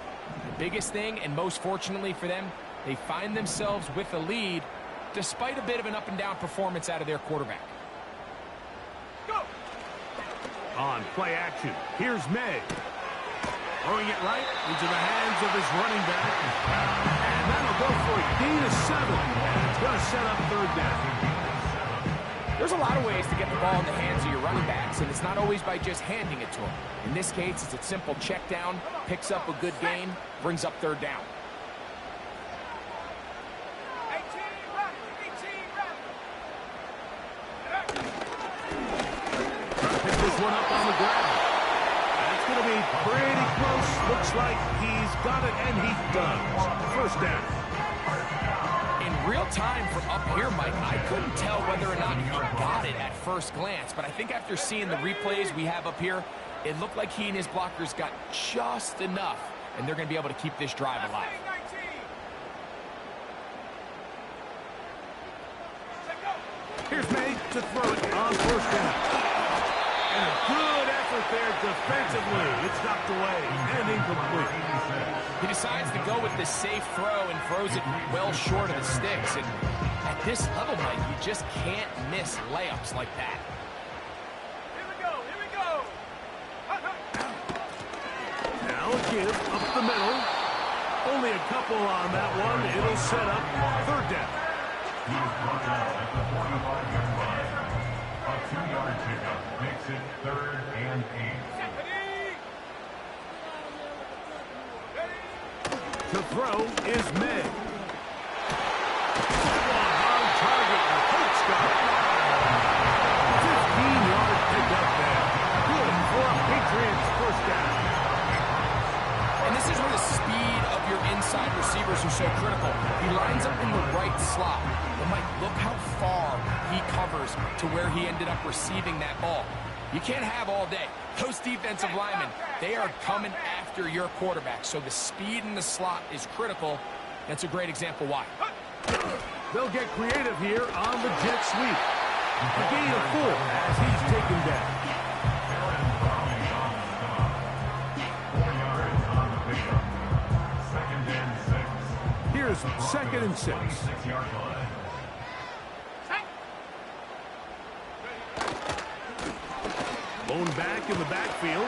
the biggest thing, and most fortunately for them, they find themselves with a lead despite a bit of an up-and-down performance out of their quarterback. On play action, here's May. Throwing it right into the hands of his running back. And that'll go for a gain of 7. And it's going to set up third down. There's a lot of ways to get the ball in the hands of your running backs, and it's not always by just handing it to them. In this case, it's a simple check down, picks up a good gain, brings up third down. Pick this one up on the ground. That's going to be pretty close. Looks like he's got it, and he does. First down. In real time from up here, Mike, I couldn't tell whether or not he got it at first glance, but I think after seeing the replays we have up here, it looked like he and his blockers got just enough, and they're going to be able to keep this drive alive. Here's May to throw it on first down. And a good effort there defensively. It's knocked away and incomplete. He decides to go with the safe throw and throws it well short of the sticks. And at this level, Mike, you just can't miss layups like that. Here we go, here we go. Now a give up the middle. Only a couple on that one. It'll set up third down. He is brought down at the 45-yard line. A 2-yard pickup makes it 3rd and 8. To throw is May. On target, and Coach got it. 15-yard pickup there. Good for a Patriots first down. And this is where the speed of your inside receivers are so critical. He lines up in the right slot. But Mike, look how far he covers to where he ended up receiving that ball. You can't have all day. Those defensive linemen, they are coming after your quarterback. So the speed in the slot is critical. That's a great example why. They'll get creative here on the jet sweep. A gain of 4 as he's taken down. 4 yards on the pickup. 2nd and 6. Here's 2nd and 6. 6-yard line. Lone back in the backfield.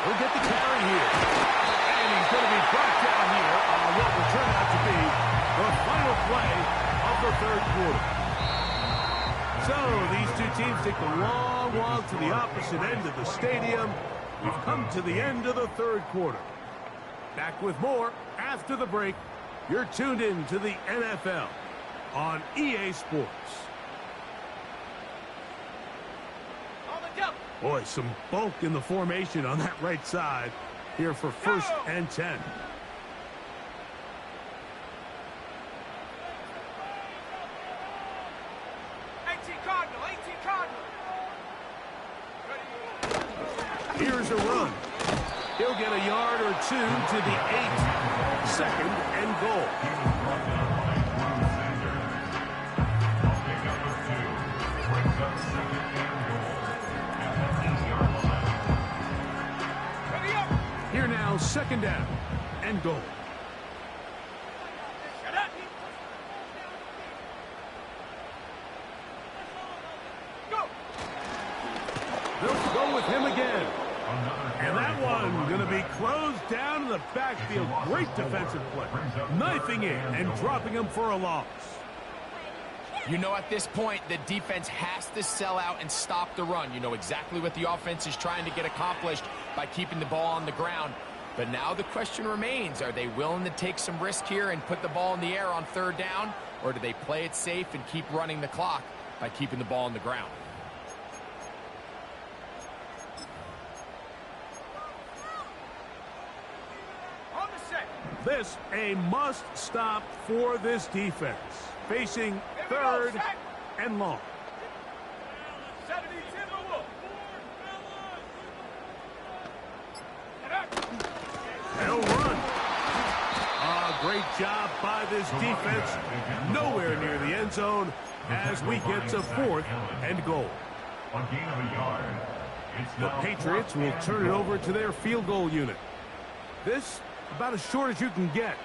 He'll get the carry here. And he's going to be brought down here on what will turn out to be the final play of the third quarter. So these two teams take the long walk to the opposite end of the stadium. We've come to the end of the third quarter. Back with more after the break. You're tuned in to the NFL on EA Sports. Boy, some bulk in the formation on that right side here for 1st and 10. 18 Cardinal, 18 Cardinal. Here's a run. He'll get a yard or 2 to the 8. 2nd and goal. Here now, 2nd down and goal. They'll go with him again. And that one going to be closed down in the backfield. Great defensive play. Knifing in and dropping him for a loss. You know, at this point, the defense has to sell out and stop the run. You know exactly what the offense is trying to get accomplished by keeping the ball on the ground. But now the question remains, are they willing to take some risk here and put the ball in the air on 3rd down? Or do they play it safe and keep running the clock by keeping the ball on the ground? This a must-stop for this defense. Facing third and long. 70 Timberwolves. They'll run. Great job by this defense. Nowhere near the end zone as we get to 4th and goal. A gain of a yard. The Patriots will turn it over to their field goal unit. This about as short as you can get.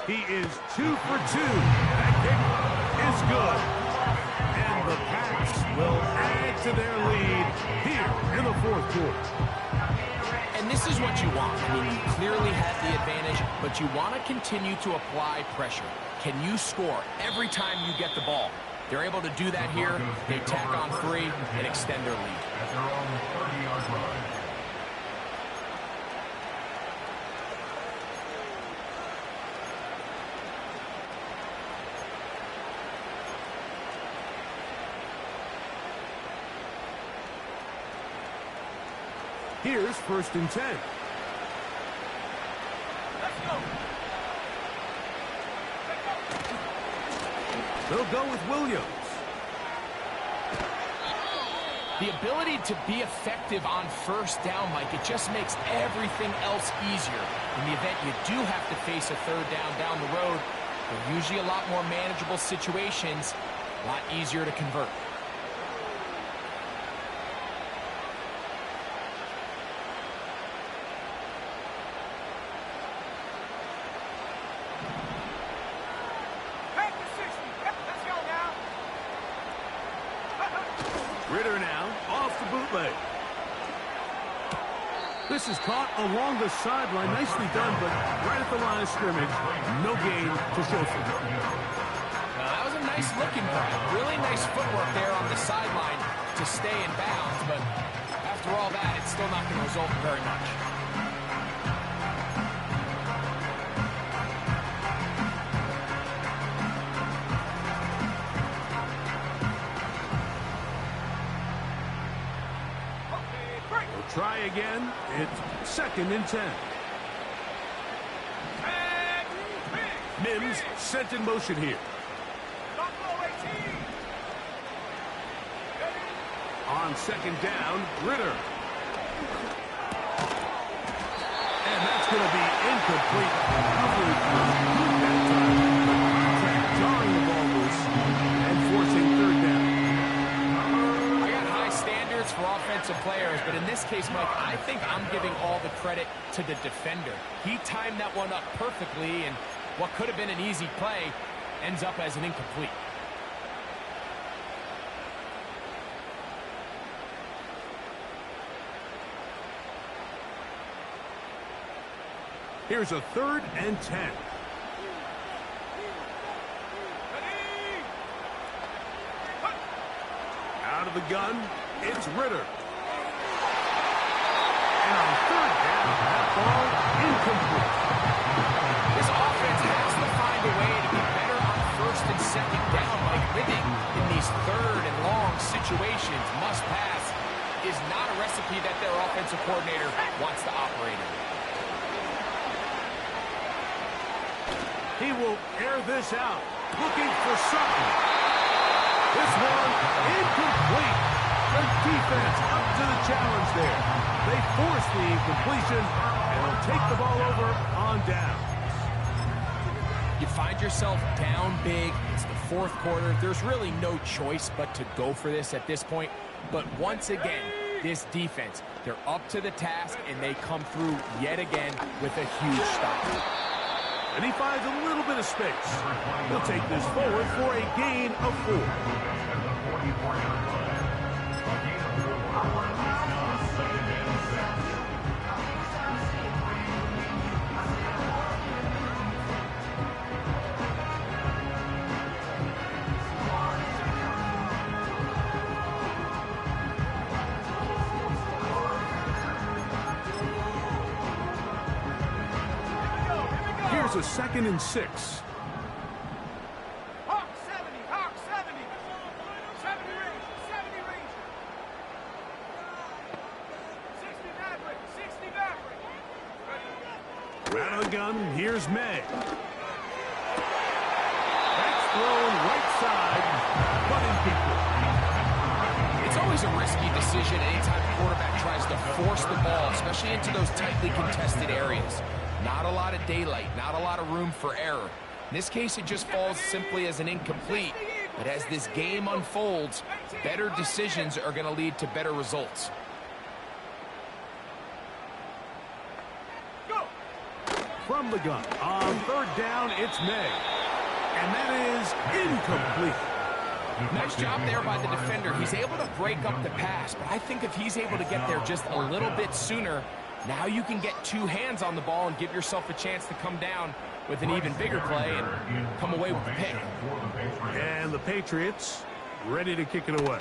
He is 2 for 2. That kick is good. And the Pats will add to their lead here in the 4th quarter. And this is what you want. I mean, you clearly had the advantage, but you want to continue to apply pressure. Can you score every time you get the ball? They're able to do that here. They tack on 3 and extend their lead. At their own 30-yard line. Here's 1st and 10. Let's go. They'll go with Williams. The ability to be effective on 1st down, Mike, it just makes everything else easier. In the event you do have to face a 3rd down the road, they're usually a lot more manageable situations, a lot easier to convert. Ritter now off the bootleg. This is caught along the sideline. Nicely done, but right at the line of scrimmage. No gain to show for it. Now, that was a nice looking grab. Really nice footwork there on the sideline to stay in bounds, but after all that, it's still not going to result in very much. Try again. It's 2nd and 10. Mims sent in motion here. On 2nd down, Ritter. And that's going to be incomplete. That time, jarring the ball loose and forcing 3rd down. For offensive players, but in this case, Mike, I think I'm giving all the credit to the defender. He timed that one up perfectly, and what could have been an easy play ends up as an incomplete. Here's a 3rd and 10. Out of the gun. It's Ritter. And on 3rd down, that ball incomplete. This offense has to find a way to be better on 1st and 2nd down. Like living in these 3rd and long situations, must pass, is not a recipe that their offensive coordinator wants to operate in. He will air this out, looking for something. This one incomplete. The defense up to the challenge there. They force the incompletion, and they'll take the ball over on downs. You find yourself down big. It's the 4th quarter. There's really no choice but to go for this at this point. But once again, this defense, they're up to the task, and they come through yet again with a huge stop. And he finds a little bit of space. He'll take this forward for a gain of 4. Here's a 2nd and 6. Hawk 70, Hawk 70. 70 range, 70 range. 60 Maverick, 60 Maverick. the gun, here's May. That's thrown right side, but incomplete. It's always a risky decision anytime a quarterback tries to force the ball, especially into those tightly contested areas. Not a lot of daylight, not a lot of room for error. In this case, it just falls simply as an incomplete. But as this game unfolds, better decisions are going to lead to better results. From the gun, on third down, it's May. And that is incomplete. Nice job there by the defender. He's able to break up the pass, but I think if he's able to get there just a little bit sooner, now you can get two hands on the ball and give yourself a chance to come down with an even bigger play and come away with the pick. And the Patriots ready to kick it away.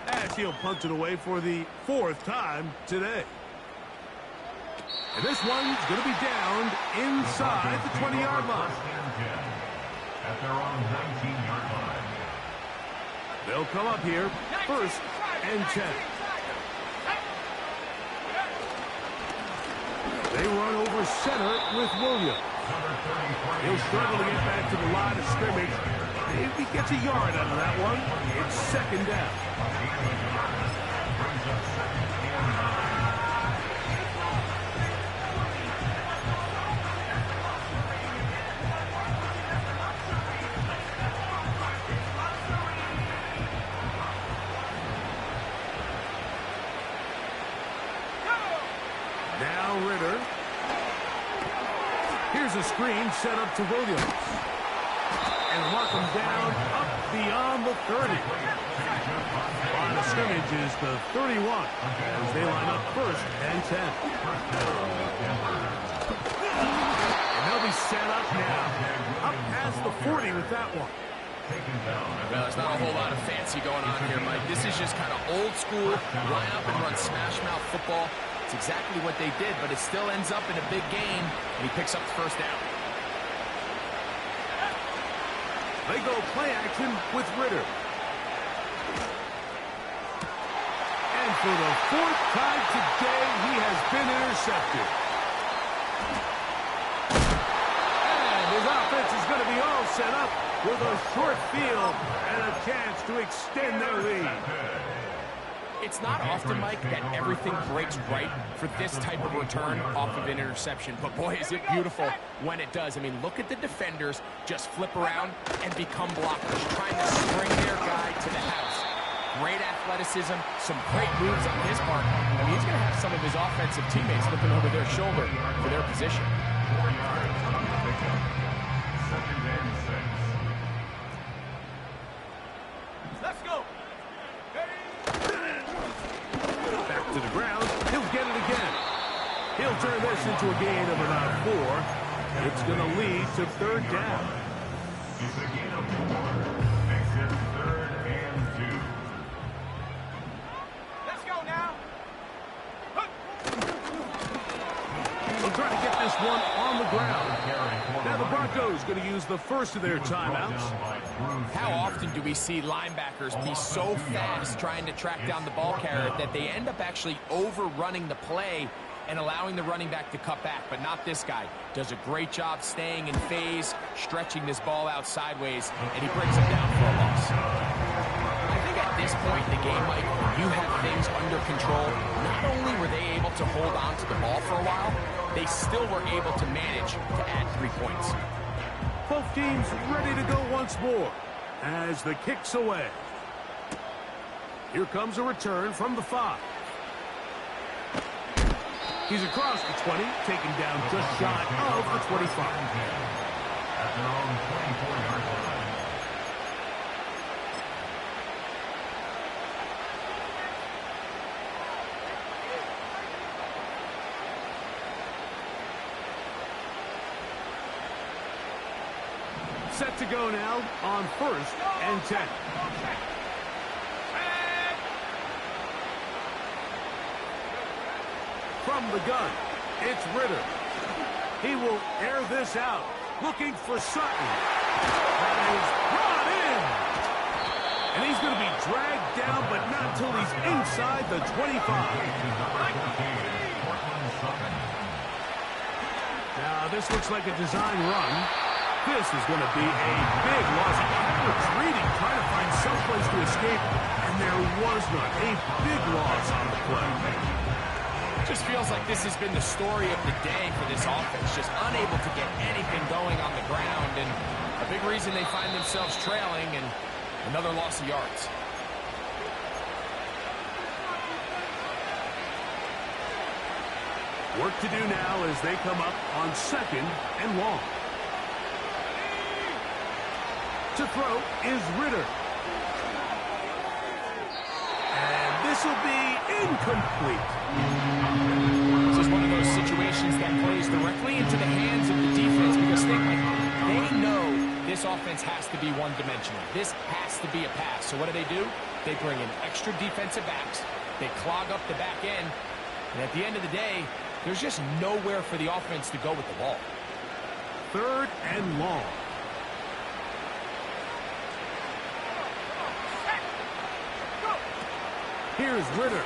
As he'll punt it away for the fourth time today. And this one's going to be downed inside the 20-yard line. At their own 19-yard line. They'll come up here, first and 10. They run over center with Williams. He'll struggle to get back to the line of scrimmage. If he gets a yard out of that one, it's second down. Now Ritter. Here's a screen set up to Williams. And mark him down up beyond the 30. Line of scrimmage is the 31 as they line up first and 10. And they'll be set up now. Up past the 40 with that one. Well, there's not a whole lot of fancy going on here, Mike. This is just kind of old school, line up and run smash mouth football. It's exactly what they did, but it still ends up in a big game, and he picks up the first down. They go play action with Ritter. And for the fourth time today, he has been intercepted. And his offense is going to be all set up with a short field and a chance to extend their lead. It's not often, Mike, that everything breaks right for this type of return off of an interception. But, boy, is it beautiful when it does. I mean, look at the defenders just flip around and become blockers, trying to spring their guy to the house. Great athleticism, some great moves on his part. I mean, he's going to have some of his offensive teammates looking over their shoulder for their position. Let's go. Back to the ground. He'll get it again. He'll turn this into a gain of about 4. It's going to lead to third down. It's a gain of 4. Makes it 3rd and 2. Let's go now. They'll try to get this one on the ground. Now the Broncos going to use the first of their timeouts. How often do we see linebackers be so fast trying to track down the ball carrier that they end up actually overrunning the play and allowing the running back to cut back? But not this guy. Does a great job staying in phase, stretching this ball out sideways, and he brings him down for a loss. I think at this point in the game, Mike, you have things under control. Not only were they able to hold on to the ball for a while, they still were able to manage to add 3 points. Both teams ready to go once more as the kick's away. Here comes a return from the 5. He's across the 20, taken down just shy of the 25. At their own 24-yard line. Set to go now on first and 10. From the gun, it's Ritter. He will air this out, looking for Sutton. That is brought in. And he's going to be dragged down, but not until he's inside the 25. Now, this looks like a design run. This is going to be a big loss. He kept retreating, trying to find some place to escape, and there was not a big loss on the play. It just feels like this has been the story of the day for this offense, just unable to get anything going on the ground, and a big reason they find themselves trailing and another loss of yards. Work to do now as they come up on 2nd and long. To throw is Ritter. And this will be incomplete. This is one of those situations that plays directly into the hands of the defense because they know this offense has to be one-dimensional. This has to be a pass. So what do? They bring in extra defensive backs. They clog up the back end. And at the end of the day, there's just nowhere for the offense to go with the ball. 3rd and long. Here's Ritter.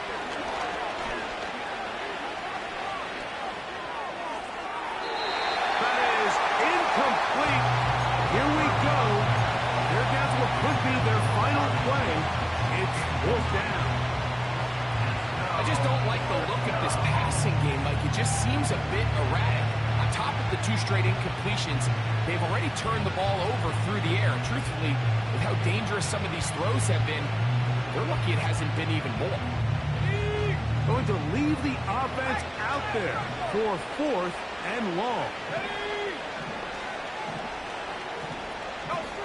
That is incomplete. Here we go. Here goes what could be their final play. It's 4th down. I just don't like the look of this passing game. Like, it just seems a bit erratic. On top of the 2 straight incompletions, they've already turned the ball over through the air. And truthfully, with how dangerous some of these throws have been, they're lucky it hasn't been even more. Going to leave the offense out there for 4th and long.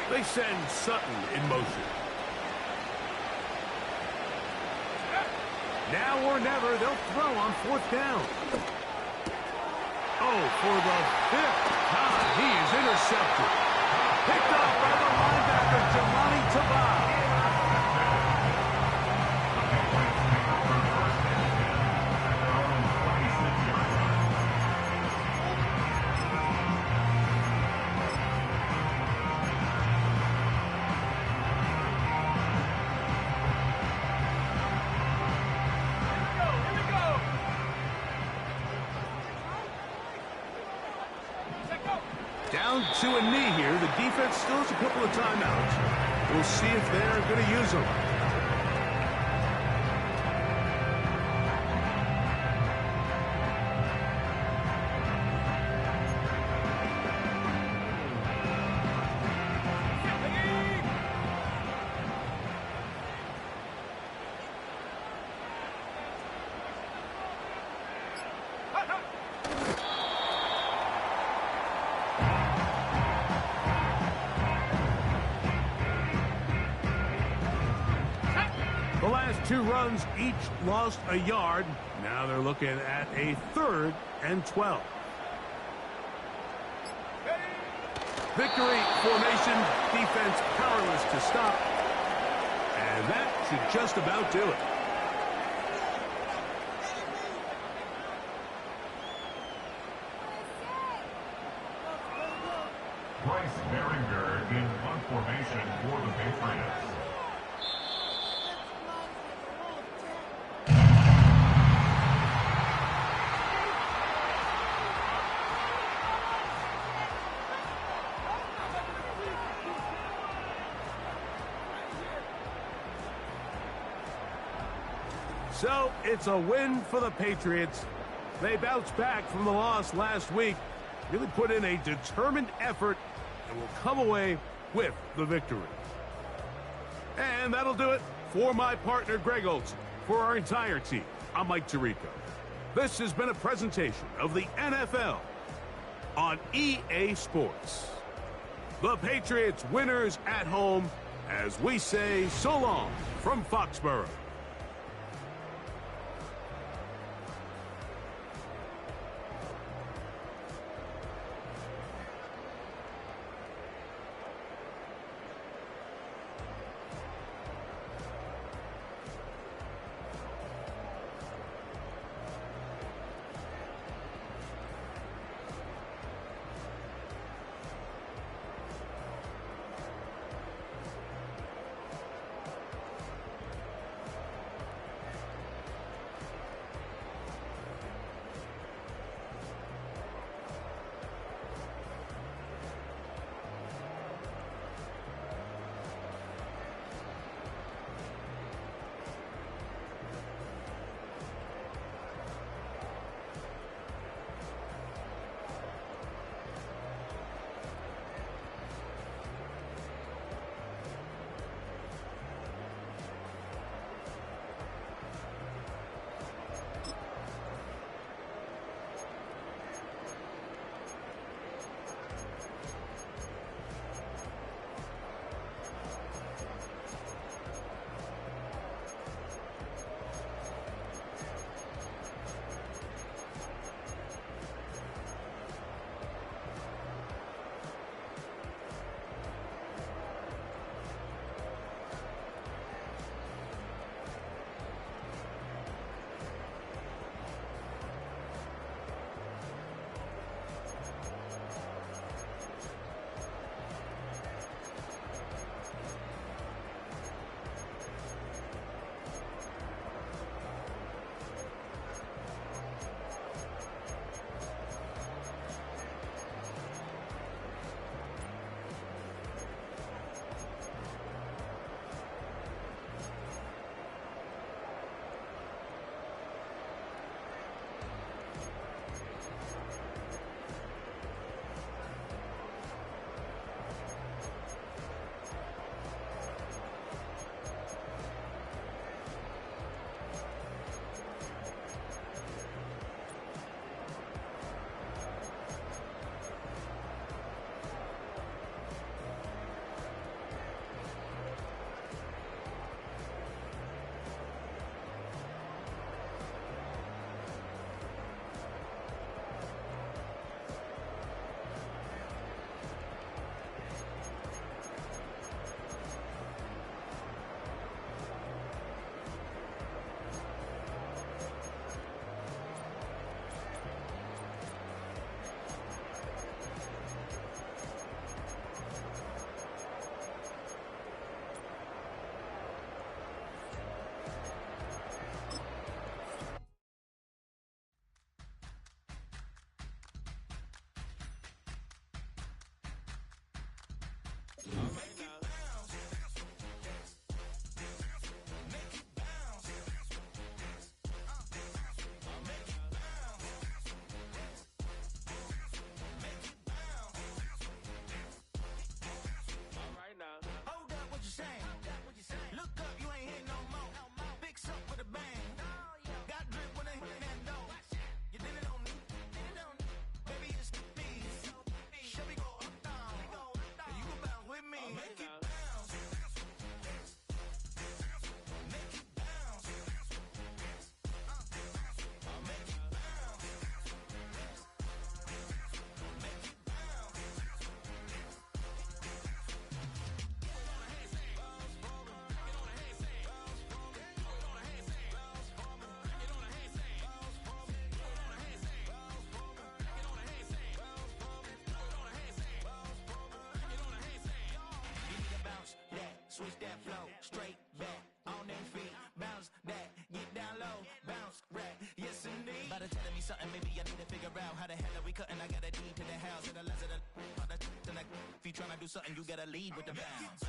They send Sutton in motion. Now or never, they'll throw on 4th down. Oh, for the 5th time, he is intercepted. Picked up by the linebacker, Jelani Tabau. Down to a knee here. The defense still has a couple of timeouts. We'll see if they're going to use them. The last 2 runs each lost a yard. Now they're looking at a 3rd and 12. Victory formation, defense powerless to stop. And that should just about do it. Bryce Behringer in punt formation for the Patriots. So it's a win for the Patriots. They bounced back from the loss last week, really put in a determined effort, and will come away with the victory. And that'll do it for my partner, Greg Olson. For our entire team, I'm Mike Tirico. This has been a presentation of the NFL on EA Sports. The Patriots winners at home as we say so long from Foxborough. switch that flow, straight back, on them feet, bounce that, get down low, bounce right, yes indeed. About to telling me something, maybe I need to figure out how the hell are we cutting. I got a deed to the house, and the less of the if you tryna do something, you gotta lead with the bounce.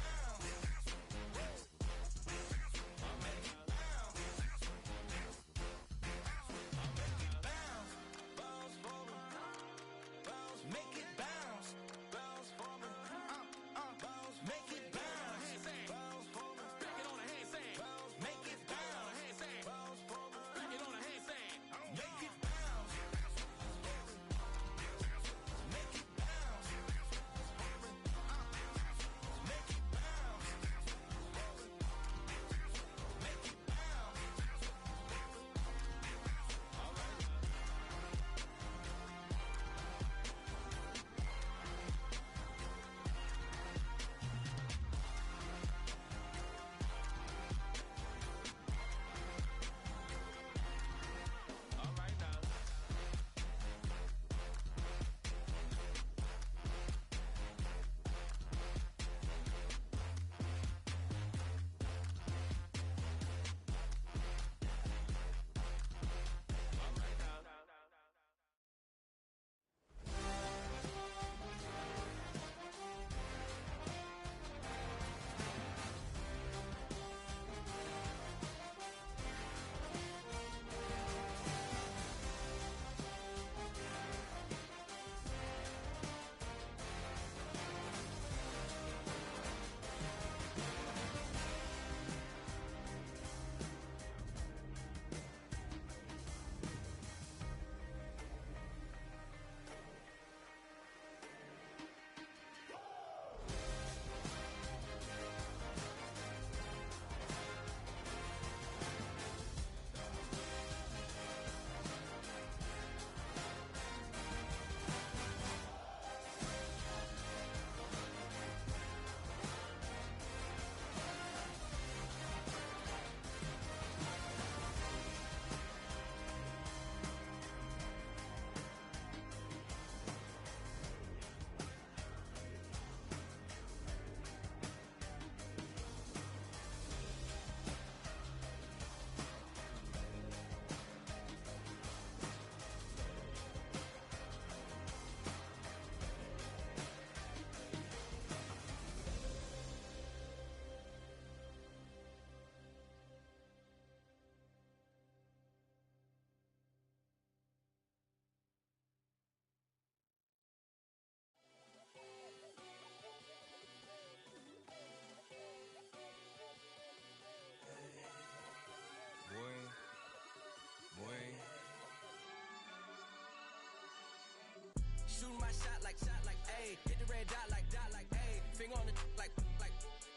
Shooting my shot like, ayy. Hit the red dot like, ayy. Finger on the like,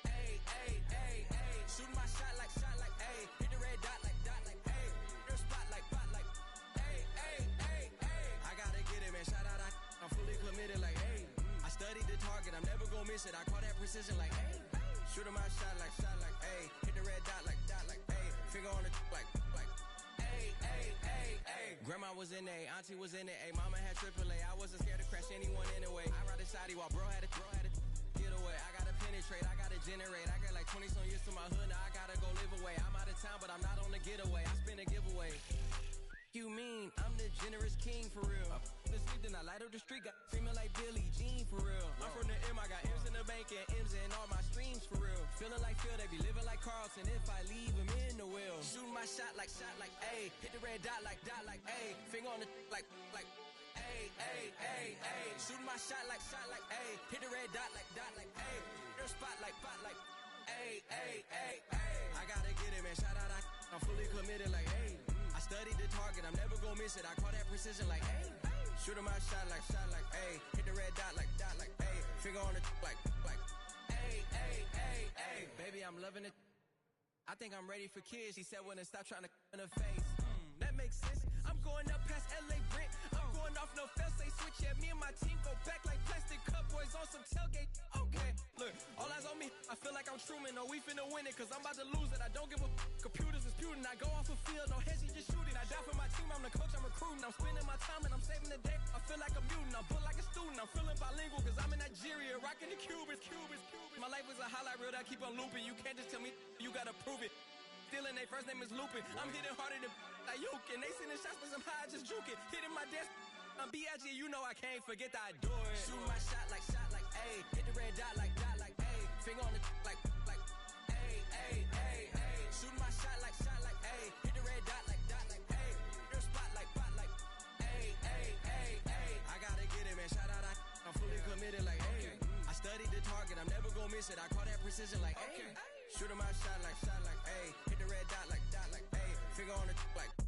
ayy, ayy, ayy, ayy. Shooting my shot like, ayy. Hit the red dot like, ayy. Their spot like, ayy, ayy, ayy, ayy. I gotta get it, man. Shout out, I'm fully committed like, ayy. I studied the target, I'm never gonna miss it. I call that precision like, ayy. Shooting my shot like, ayy. Hit the red dot like, ayy. Finger on the like, ayy, ayy, ayy, ayy. Grandma was in A, auntie was in it, ayy. Mama had AAA, I wasn't scared to crash anyone anyway. I ride a shotty while bro had to get away. I gotta penetrate, I gotta generate. I got like 20 some years to my hood, now I gotta go live away. I'm out of town, but I'm not on the getaway. I spin a giveaway. You mean I'm the generous king for real? I the sleep, then I light up the street, got screaming like Billie Jean for real. I'm from the M, I got M's in the bank and M's in all my streams for real. Feeling like Phil, they be living like Carlson if I leave him in the wheel. Shooting my shot like, ayy. Hit the red dot like, ayy. Finger on the like, ayy, ayy, ayy, ayy. Shooting my shot like, ayy. Hit the red dot like, ayy. Their spot like, ayy, ayy, ayy, ayy. I gotta get it, man. Shout out, I'm fully committed like, ayy. I studied the target, I'm never gonna miss it. I call that precision like, ayy. Shooting my shot like, ayy. Hit the red dot like, ayy. Finger on the like, ayy, ayy, ayy, ayy. Baby, I'm loving it. I think I'm ready for kids. She said when to stop trying to in her face. That makes sense. I'm going up past LA Brent. I'm going going off no fail, say switch, yeah, me and my team go back like plastic cup boys on some tailgate. Okay, look, all eyes on me, I feel like I'm Truman, no, we finna win it, cause I'm about to lose it, I don't give a computers is putin', I go off a field, no heads, just shooting, I die for my team, I'm the coach, I'm recruiting, I'm spending my time and I'm saving the day, I feel like a mutant, I'm built like a student, I'm feeling bilingual, cause I'm in Nigeria, rocking the Cubans. My life is a highlight reel that I keep on looping, you can't just tell me, you gotta prove it. Stealing, they first name is Lupin. I'm hitting harder than like Yukin. They sending shots, but I'm high, just juke it. Hitting my desk, I'm B.I.G. You know I can't forget that I do it. Shoot my shot, ayy. Hit the red dot, like ayy. Finger on the, like, ayy, ayy, ayy, ayy. Shoot my shot, ayy. Hit the red dot, like ayy. Your spot, like, ayy, ayy, ayy, ayy. I gotta get it, man. Shout out, I'm fully committed, like, ayy. I studied the target, I'm never gonna miss it. I call that precision, like, ayy. Shoot my shot, like, ayy. Hit the red dot, like, ayy. Finger on the, like.